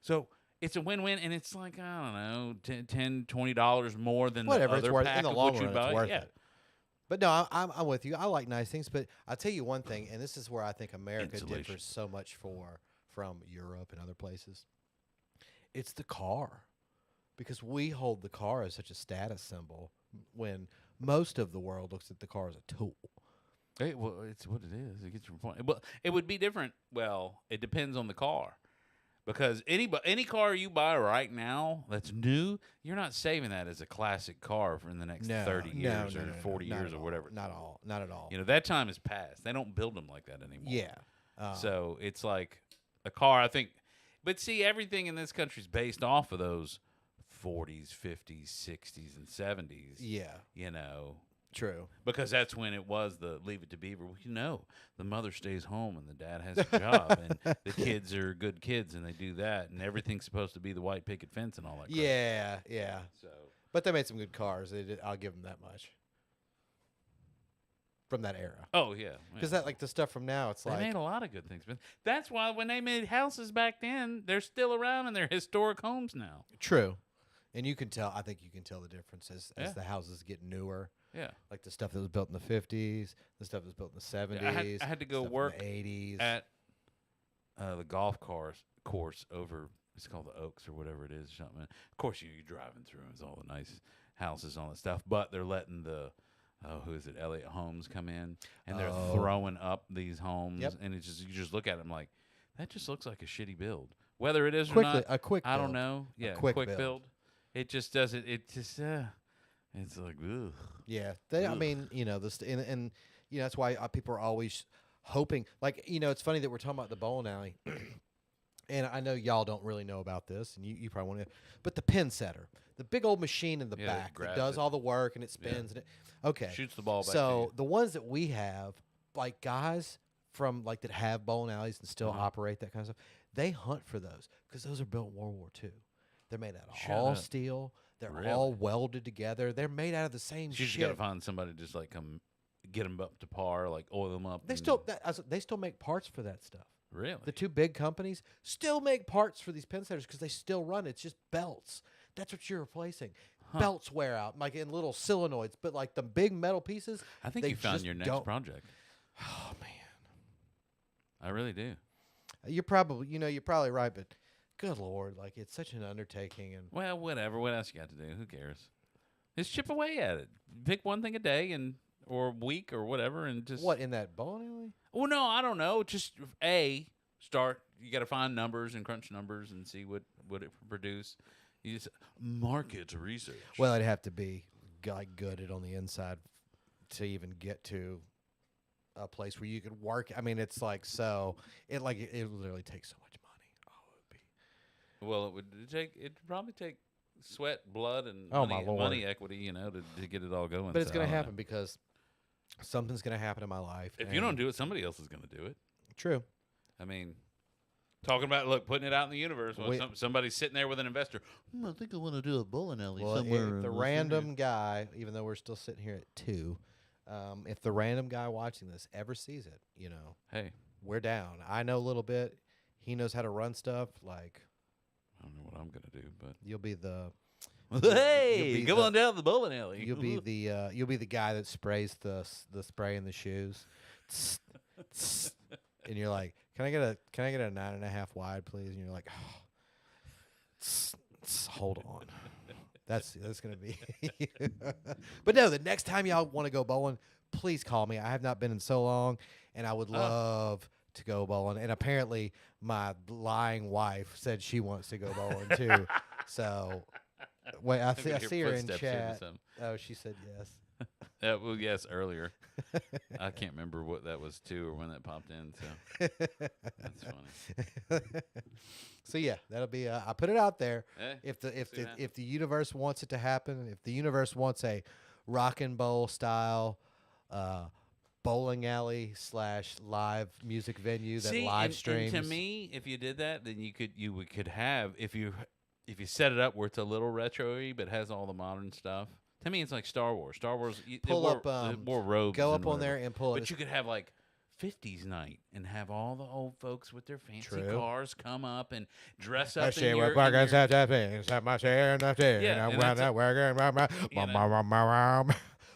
S3: So it's a win-win, and it's like, I don't know, $10, $20 more than
S2: Whatever,
S3: the
S2: it's
S3: other
S2: worth
S3: pack
S2: in the
S3: of
S2: long
S3: what
S2: run.
S3: you'd buy.
S2: It's worth
S3: Yeah.
S2: it. But no, I'm with you. I like nice things, but I'll tell you one thing, and this is where I think America
S3: Insulation.
S2: differs so much from Europe and other places. It's the car, because we hold the car as such a status symbol when most of the world looks at the car as a tool.
S3: Hey, well, it's what it is. It gets your point. Well, it would be different. Well, it depends on the car. Because any car you buy right now that's new, you're not saving that as a classic car for in the next 30 years or 40 years or whatever.
S2: Not at all.
S3: You know, that time is past. They don't build them like that anymore.
S2: Yeah.
S3: So it's like a car, I think. But see, everything in this country is based off of those 40s, 50s, 60s, and 70s.
S2: Yeah.
S3: You know.
S2: True.
S3: Because that's when it was the Leave It to Beaver. Well, you know, the mother stays home and the dad has a job, and the kids are good kids, and they do that, and everything's supposed to be the white picket fence and all that. Crap.
S2: Yeah.
S3: So,
S2: But they made some good cars. I'll give them that much. From that era.
S3: oh yeah,
S2: Because that like the stuff from now, it's
S3: they
S2: like
S3: made a lot of good things, but that's why when they made houses back then, they're still around and they're historic homes now.
S2: true. And you can tell. I think you can tell the difference as
S3: Yeah.
S2: the houses get newer.
S3: Yeah,
S2: Like the stuff that was built in the 50s, the stuff that was built in the 70s.
S3: I had to go
S2: stuff in
S3: work
S2: the 80s.
S3: at the golf course over. It's called the Oaks or whatever it is, or something. Of course, you're driving through. It's all the nice houses, all that stuff. But they're letting the who is it? Elliott Homes come in, and they're throwing up these homes,
S2: Yep.
S3: and it's just you just look at them like that. Just looks like a shitty build. Whether it is or
S2: Quickly,
S3: not,
S2: a quick
S3: I don't
S2: build.
S3: know. Yeah,
S2: quick
S3: build.
S2: build.
S3: It just doesn't. It just it's like ugh.
S2: Yeah, I
S3: Ugh.
S2: mean, you know, and you know that's why people are always hoping. Like, you know, it's funny that we're talking about the bowling alley, and I know y'all don't really know about this, and you probably want to, but the pin setter, the big old machine in the
S3: Yeah, that
S2: back that
S3: grabs
S2: does
S3: it.
S2: all the work and it spins and it. Okay,
S3: Shoots the ball back. to
S2: so
S3: you.
S2: the ones that we have, like guys from like that have bowling alleys and still
S3: Uh-huh.
S2: operate that kind of stuff, they hunt for those because those are built in World War II. They're made out of
S3: Shut
S2: all
S3: up.
S2: steel. They're
S3: Really?
S2: all welded together. They're made out of the same
S3: You just
S2: shit.
S3: gotta find somebody to just like come get them up to par, like oil them up.
S2: They
S3: and-
S2: still they still make parts for that stuff.
S3: really.
S2: The two big companies still make parts for these pin setters because they still run. It's just belts. That's what you're replacing.
S3: Huh.
S2: Belts wear out, like in little solenoids, but like the big metal pieces.
S3: I think
S2: they
S3: you found
S2: just
S3: your next
S2: don't-
S3: project.
S2: Oh man,
S3: I really do.
S2: you're probably right, but good lord, like it's such an undertaking. And
S3: Well, whatever. What else you got to do? Who cares? Just chip away at it. Pick one thing a day or a week or whatever, and just
S2: what in that bowling alley?
S3: Well, no, I don't know. Just start. You got to find numbers and crunch numbers and see what it produce. You just market research.
S2: Well, it'd have to be like gutted on the inside to even get to a place where you could work. I mean, it's like it literally takes so much money. Oh, it would be.
S3: Well, it'd probably take sweat, blood, and
S2: Oh, my Lord.
S3: money equity, you know, to get it all going.
S2: But it's
S3: So,
S2: going
S3: I
S2: to
S3: don't
S2: happen
S3: know.
S2: because something's going to happen in my life.
S3: If you don't do it, somebody else is going to do it.
S2: True.
S3: I mean, talking about putting it out in the universe. When
S2: We-
S3: somebody's sitting there with an investor. I think I want to do a bowling alley
S2: Well,
S3: somewhere.
S2: if the
S3: in
S2: random guy, even though we're still sitting here at 2, if the random guy watching this ever sees it, you know,
S3: Hey,
S2: we're down. I know a little bit. He knows how to run stuff. Like
S3: I don't know what I'm going to do, but
S2: you'll be the
S3: hey,
S2: be
S3: come
S2: the-
S3: on down to the bowling alley.
S2: you'll be the guy that sprays the spray in the shoes, Tss, tss. And you're like, can I get a 9.5 wide, please? And you're like, oh, tss, tss, hold on, that's gonna be. But no, the next time y'all want to go bowling, please call me. I have not been in so long, and I would love to go bowling. And apparently, my lying wife said she wants to go bowling too. So, wait, I
S3: could hear
S2: see her in
S3: footsteps here or
S2: chat.
S3: something.
S2: Oh, she said yes.
S3: Well, yes, earlier. I can't remember what that was too, or when that popped in. So that's funny.
S2: So yeah, that'll be. I put it out there.
S3: Eh,
S2: If
S3: see that?
S2: if the universe wants it to happen, if the universe wants a rock and bowl style bowling alley / live music venue that
S3: See,
S2: live
S3: and
S2: streams.
S3: to me, if you did that, then you could have if you set it up where it's a little retro-y but has all the modern stuff. To me, it's like Star Wars. Star Wars.
S2: Pull up,
S3: more robes.
S2: go
S3: and
S2: up on there
S3: whatever.
S2: and pull
S3: But
S2: it.
S3: you could have like 50s night and have all the old folks with their fancy
S2: True.
S3: cars come up and dress up.
S2: I
S3: in
S2: see
S3: your,
S2: what
S3: in
S2: workers
S3: your-
S2: have to things. Have my share enough there.
S3: Yeah,
S2: And
S3: and
S2: I'm
S3: that's
S2: working.
S3: you know.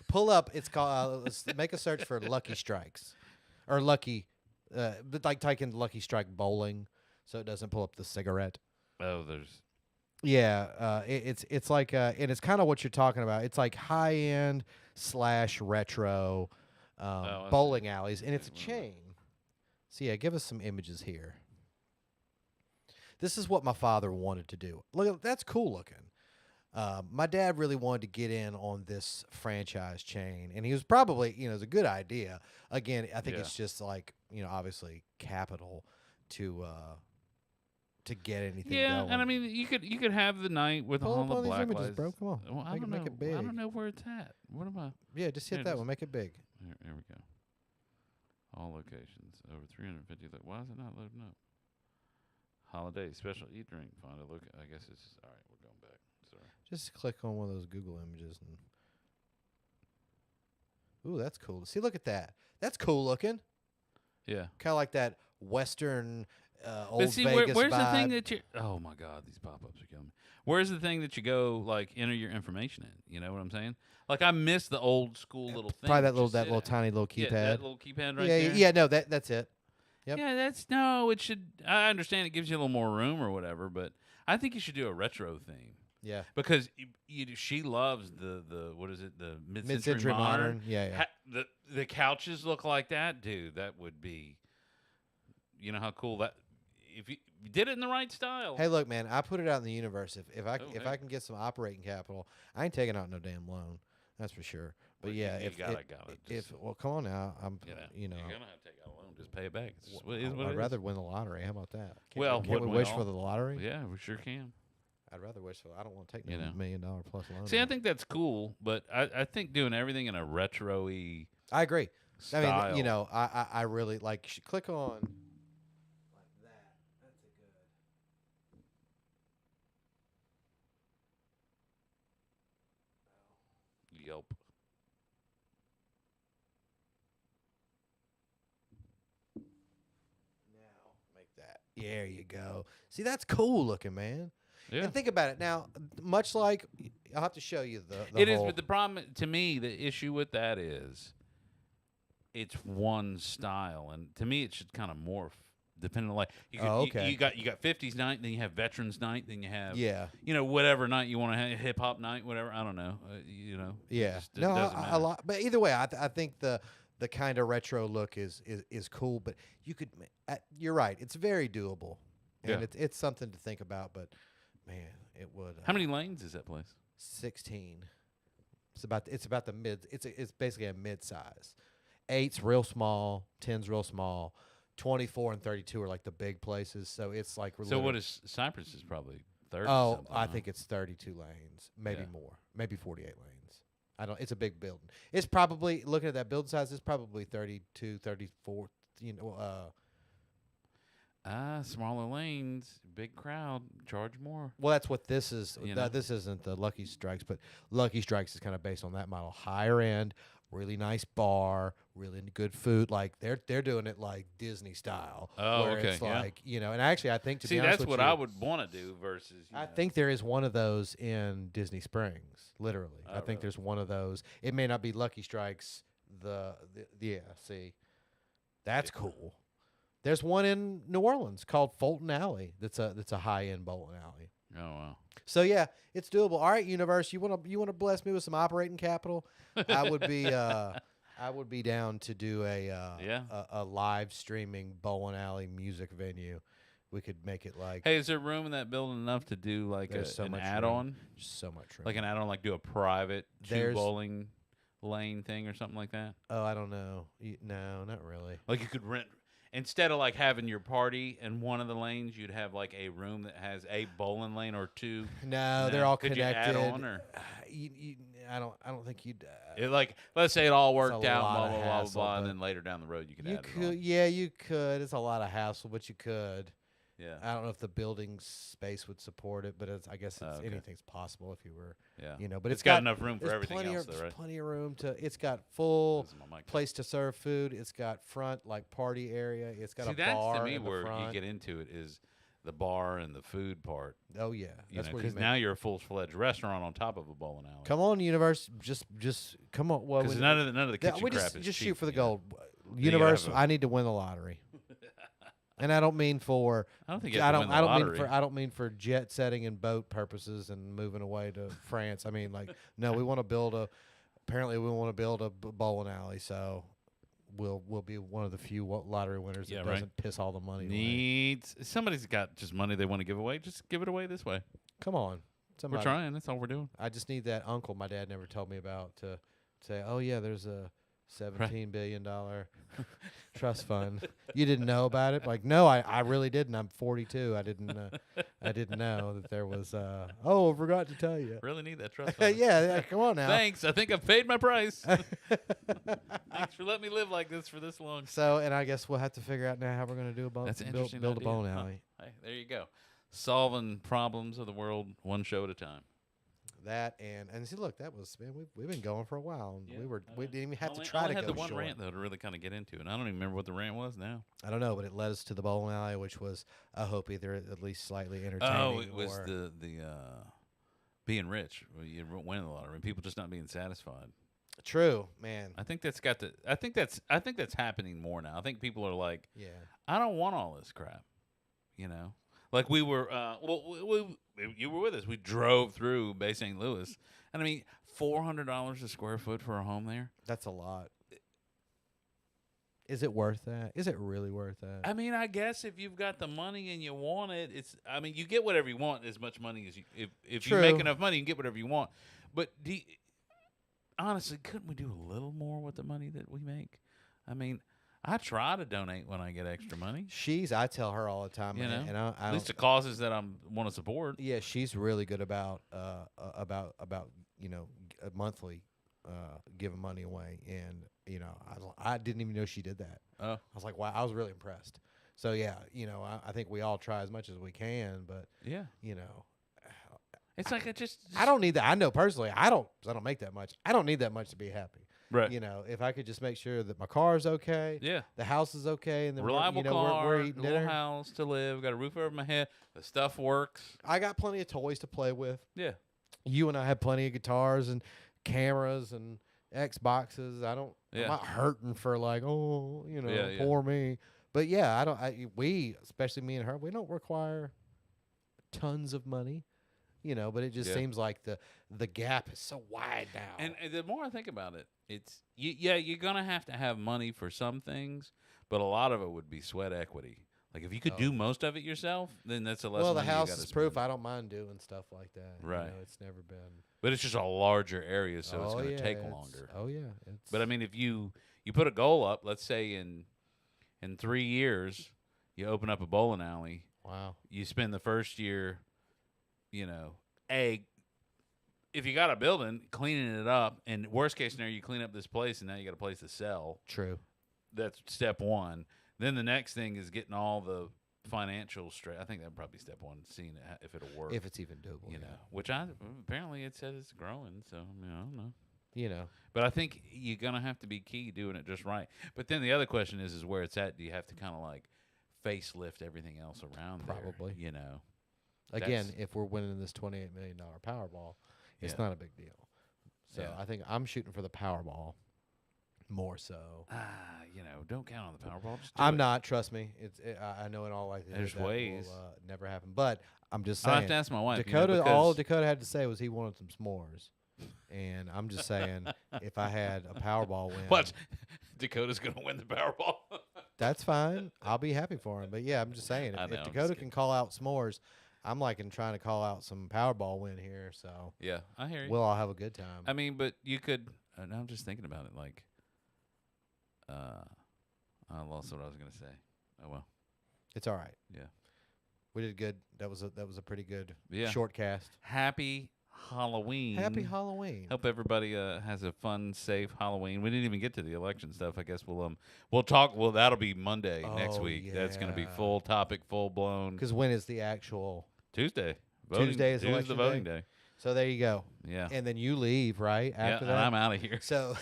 S2: Pull up. It's called. Let's make a search for Lucky Strikes, or Lucky, but like type in Lucky Strike bowling, so it doesn't pull up the cigarette.
S3: Oh, there's.
S2: Yeah, it's like and it's kind of what you're talking about. It's like high end / retro
S3: I see.
S2: bowling alleys, and it's a
S3: Yeah, what about-
S2: chain. So yeah, give us some images here. This is what my father wanted to do. Look, that's cool looking. My dad really wanted to get in on this franchise chain, and he was probably, it's a good idea. Again, I think it's just like, obviously capital to get anything going.
S3: And I mean, you could have the night with
S2: Pull
S3: all
S2: up
S3: the
S2: on these
S3: black
S2: images,
S3: lights.
S2: bro. Come on.
S3: Well, I don't know.
S2: Make it big.
S3: I don't know where it's at. What am I?
S2: Yeah, just hit
S3: Here,
S2: that one. Make it big.
S3: Here we go. All locations over 350. Why is it not loading up? Holiday special eat drink. Find a look. I guess it's all right. We're going back. Sorry.
S2: Just click on one of those Google images and. Ooh, that's cool. See, look at that. That's cool looking.
S3: Yeah.
S2: Kind of like that Western old
S3: But see,
S2: Vegas
S3: where's
S2: vibe.
S3: the thing that you? Oh my God, these pop-ups are killing me. Where's the thing that you go like enter your information in? You know what I'm saying? Like I miss the old school little thing.
S2: Probably that
S3: you
S2: little
S3: sit at.
S2: tiny little keypad.
S3: Yeah, that little keypad right
S2: yeah,
S3: there.
S2: yeah, no, that's it. Yep.
S3: Yeah, that's no. It should. I understand it gives you a little more room or whatever, but I think you should do a retro theme.
S2: Yeah.
S3: Because she loves the what is it, the mid-century,
S2: Mid-century modern. Yeah, yeah.
S3: The couches look like that, dude. That would be, you know how cool that if you did it in the right style.
S2: Hey, look, man, I put it out in the universe. If I
S3: Oh,
S2: I can get some operating capital, I ain't taking out no damn loan. That's for sure. But
S3: Well,
S2: yeah,
S3: you
S2: if
S3: gotta
S2: well, come on now, I'm
S3: you're gonna have to take out a loan, just pay it back. It's just what it is. What it
S2: I'd
S3: is.
S2: rather win the lottery. How about that?
S3: Well,
S2: can't we
S3: wouldn't we
S2: wish
S3: all?
S2: for the lottery?
S3: Yeah, we sure can.
S2: I'd rather wish for. I don't want to take
S3: You
S2: no
S3: know.
S2: $1 million plus loan.
S3: See, I think that's cool, but I think doing everything in a retro-y
S2: I agree.
S3: style.
S2: I mean, I really like. You should click on like that. That's a good.
S3: Yelp.
S2: Now make that. There you go. See, that's cool looking, man.
S3: Yeah.
S2: And think about it now. Much like I'll have to show you the
S3: It is,
S2: whole,
S3: but the problem to me, the issue with that is it's one style, and to me, it should kind of morph depending on like you, could,
S2: Oh, okay.
S3: you got 50s night, then you have Veterans night, then you have
S2: yeah.
S3: whatever night you want to have, hip hop night, whatever. I don't know,
S2: Yeah.
S3: it
S2: No,
S3: doesn't
S2: a
S3: matter.
S2: lot. But either way, I think the kind of retro look is cool. But you could. You're right. It's very doable, and
S3: Yeah.
S2: it's something to think about. But man, it would.
S3: How many lanes is that place?
S2: 16. It's about the mid. It's basically a mid size. 8's real small. 10's real small. 24 and 32 are like the big places. So it's like.
S3: So what is Cypress is probably 30.
S2: Oh,
S3: something,
S2: I
S3: huh?
S2: think it's 32 lanes, maybe
S3: Yeah.
S2: more, maybe 48 lanes. I don't. It's a big building. It's probably looking at that build size. It's probably 32, 34.
S3: Smaller lanes, big crowd, charge more.
S2: Well, that's what this is.
S3: You know?
S2: This isn't the Lucky Strikes, but Lucky Strikes is kind of based on that model. Higher end, really nice bar, really good food. Like they're doing it like Disney style.
S3: Oh,
S2: where
S3: okay,
S2: It's
S3: yeah.
S2: like and actually, I think to
S3: See,
S2: be honest
S3: that's
S2: with
S3: what
S2: you,
S3: I would want to do versus.
S2: I think there is one of those in Disney Springs. Literally, I think
S3: really?
S2: there's one of those. It may not be Lucky Strikes. Yeah. See, that's cool. There's one in New Orleans called Fulton Alley. That's a high end bowling alley.
S3: Oh wow.
S2: So yeah, it's doable. All right, universe, you wanna bless me with some operating capital? I would be down to do a live streaming bowling alley music venue. We could make it like
S3: Hey, is there room in that building enough to do like
S2: There's so
S3: an
S2: much room.
S3: add-on,
S2: so much room.
S3: like an add-on, like do a private
S2: There's-
S3: bowling lane thing or something like that?
S2: Oh, I don't know. No, not really.
S3: Like you could rent instead of like having your party in one of the lanes, you'd have like a room that has a bowling lane or two.
S2: No, they're all
S3: Could
S2: connected.
S3: you add on or
S2: I don't think you'd.
S3: it, like let's say it all
S2: It's
S3: worked
S2: a
S3: out,
S2: lot
S3: blah
S2: of
S3: blah blah
S2: hassle,
S3: blah, and
S2: but
S3: then later down the road you could
S2: You
S3: add it on.
S2: could, yeah, you could. It's a lot of hassle, but you could.
S3: Yeah,
S2: I don't know if the building space would support it, but I guess
S3: okay.
S2: anything's possible if you were,
S3: yeah.
S2: But
S3: it's got enough room for
S2: there's
S3: everything
S2: plenty
S3: else,
S2: of,
S3: though, right?
S2: plenty of room to. It's got full
S3: This is my mic.
S2: place to serve food. It's got front like party area. It's got
S3: See,
S2: a
S3: that's
S2: bar
S3: to me
S2: in the
S3: where you
S2: front.
S3: get into it is the bar and the food part.
S2: Oh yeah, that's where you
S3: Because
S2: make.
S3: now you're a full-fledged restaurant on top of a bowling alley.
S2: Come on, universe. Just come on. Well,
S3: Because
S2: we-
S3: none of the
S2: that-
S3: kitchen
S2: we
S3: crap
S2: just
S3: is
S2: just
S3: cheap,
S2: shoot for the
S3: you know?
S2: gold.
S3: gotta
S2: Universe,
S3: have a-
S2: I need to win the lottery. And I don't mean for
S3: I don't think you have to win the lottery.
S2: I don't mean for jet setting and boat purposes and moving away to France. I mean like no, we want to build a bowling alley, so will be one of the few lottery winners
S3: Yeah,
S2: that
S3: right.
S2: doesn't piss all the money away.
S3: Needs somebody's got just money they want to give away. Just give it away this way.
S2: Come on, somebody.
S3: We're trying. That's all we're doing.
S2: I just need that uncle my dad never told me about to say, oh yeah, there's a $17 billion trust fund. You didn't know about it? Like, no, I really didn't. I'm 42. I didn't know that there was. I forgot to tell you.
S3: Really need that trust fund.
S2: yeah, come on now.
S3: Thanks. I think I've paid my price. Thanks for letting me live like this for this long.
S2: So, and I guess we'll have to figure out now how we're going to do
S3: That's an
S2: build
S3: interesting
S2: a
S3: idea.
S2: bowling
S3: Huh.
S2: alley.
S3: Hey, there you go. Solving problems of the world one show at a time.
S2: That and see, look, that was man. We've been going for a while. And
S3: Yeah,
S2: we didn't even have to
S3: I
S2: try
S3: only
S2: to
S3: had
S2: go
S3: the one
S2: short.
S3: rant though to really kind of get into, and I don't even remember what the rant was now.
S2: I don't know, but it led us to the bowling alley, which was I hope either at least slightly entertaining.
S3: Oh, it was
S2: or
S3: the being rich. You win the lottery, and people just not being satisfied.
S2: true, man.
S3: I think that's got to. I think that's happening more now. I think people are like,
S2: Yeah,
S3: I don't want all this crap. You know, like we were. You were with us. We drove through Bay St. Louis, and I mean, $400 a square foot for a home there.
S2: that's a lot. Is it worth that? Is it really worth that?
S3: I mean, I guess if you've got the money and you want it, it's. I mean, you get whatever you want, as much money as you. If you make
S2: True.
S3: enough money, you can get whatever you want. But honestly, couldn't we do a little more with the money that we make? I mean, I try to donate when I get extra money.
S2: I tell her all the time,
S3: You know,
S2: and I
S3: at least
S2: don't-
S3: the causes that I want to support.
S2: yeah, she's really good about monthly giving money away, and I didn't even know she did that.
S3: Oh,
S2: I was like, wow, I was really impressed. So yeah, I think we all try as much as we can, but
S3: yeah. It's like
S2: I don't need that. I know personally, I don't make that much. I don't need that much to be happy.
S3: Right.
S2: If I could just make sure that my car's okay,
S3: Yeah.
S2: the house is okay, and then
S3: Reliable
S2: we're
S3: car,
S2: eating
S3: little
S2: dinner.
S3: house to live, got a roof over my head, the stuff works.
S2: I got plenty of toys to play with.
S3: Yeah.
S2: You and I have plenty of guitars and cameras and Xboxes. I'm
S3: Yeah.
S2: not hurting for like,
S3: Yeah, yeah.
S2: poor me. But yeah, we, especially me and her, we don't require tons of money, but it just
S3: Yeah.
S2: seems like the gap is so wide now.
S3: And the more I think about it, it's you're gonna have to have money for some things, but a lot of it would be sweat equity. Like if you could do most of it yourself, then that's a less.
S2: well, the
S3: money you
S2: house
S3: gotta
S2: is proof.
S3: spend.
S2: I don't mind doing stuff like that.
S3: Right.
S2: It's never been.
S3: But it's just a larger area, so it's
S2: Oh,
S3: gonna
S2: yeah,
S3: take
S2: it's-
S3: longer.
S2: Oh yeah. It's,
S3: But I mean, if you put a goal up, let's say in 3 years, you open up a bowling alley.
S2: wow.
S3: You spend the first year, if you got a building, cleaning it up, and worst case scenario, you clean up this place, and now you got a place to sell.
S2: True.
S3: That's step one. Then the next thing is getting all the financial straight. I think that'd probably be step one, seeing if it'll work.
S2: If it's even doable.
S3: you know, which apparently it said it's growing. So I mean, I don't know.
S2: Yeah.
S3: But I think you're gonna have to be key doing it just right. But then the other question is where it's at. Do you have to kind of like facelift everything else around there?
S2: Probably.
S3: That's-
S2: Again, if we're winning this $28 million Powerball, it's
S3: Yeah.
S2: not a big deal. So
S3: Yeah.
S2: I think I'm shooting for the Powerball more so.
S3: Don't count on the Powerball. Just do
S2: I'm
S3: it.
S2: not. Trust me. I know in all likelihood
S3: There's
S2: that will,
S3: ways.
S2: never happen. But I'm just
S3: I'll
S2: saying.
S3: have to ask my wife.
S2: Dakota, all
S3: because-
S2: Dakota had to say was he wanted some s'mores, and I'm just saying if I had a Powerball win,
S3: Watch, Dakota's gonna win the Powerball.
S2: that's fine. I'll be happy for him. But yeah, I'm just saying
S3: I
S2: if,
S3: know,
S2: if
S3: I'm just
S2: Dakota
S3: kidding.
S2: can call out s'mores, I'm liking trying to call out some Powerball win here. So
S3: Yeah, I hear you.
S2: we'll all have a good time.
S3: I mean, but you could. Now I'm just thinking about it. Like, I lost what I was gonna say. Oh well.
S2: It's all right.
S3: Yeah.
S2: We did good. That was a pretty good
S3: Yeah.
S2: short cast.
S3: Happy Halloween.
S2: Happy Halloween.
S3: Hope everybody has a fun, safe Halloween. We didn't even get to the election stuff. I guess we'll talk. Well, that'll be Monday next
S2: Oh,
S3: week. That's going to be
S2: yeah.
S3: full topic, full blown
S2: Because when is the actual?
S3: Tuesday.
S2: Tuesday is
S3: Tuesday the
S2: election
S3: voting
S2: day?
S3: day.
S2: So there you go.
S3: Yeah.
S2: And then you leave right
S3: Yeah,
S2: after
S3: and
S2: that.
S3: I'm out of here.
S2: So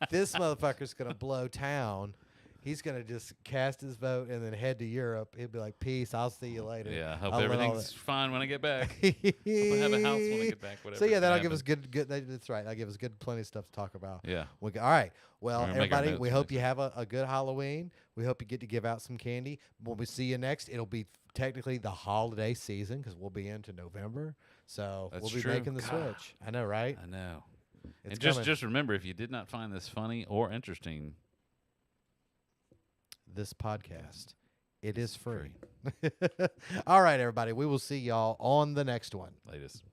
S2: this motherfucker's gonna blow town. He's gonna just cast his vote and then head to Europe. He'll be like, "Peace, I'll see you later."
S3: Yeah. Hope
S2: I'll let all
S3: everything's fine when I get back.
S2: that-
S3: Hope I have a house when I get back. Whatever.
S2: So yeah, that'll give us good. That's right. That'll give us good, plenty of stuff to talk about.
S3: Yeah.
S2: All right. Well,
S3: We're gonna make our
S2: everybody,
S3: notes
S2: we
S3: for
S2: hope
S3: next
S2: you have a good Halloween. We hope you get to give out some candy. When we see you next, it'll be technically the holiday season because we'll be into November. So
S3: That's
S2: we'll be
S3: true.
S2: making the
S3: God.
S2: switch. I know, right?
S3: I know.
S2: It's
S3: And just
S2: coming.
S3: just remember, if you did not find this funny or interesting,
S2: this podcast. It is free. All right, everybody. We will see y'all on the next one.
S3: Latest.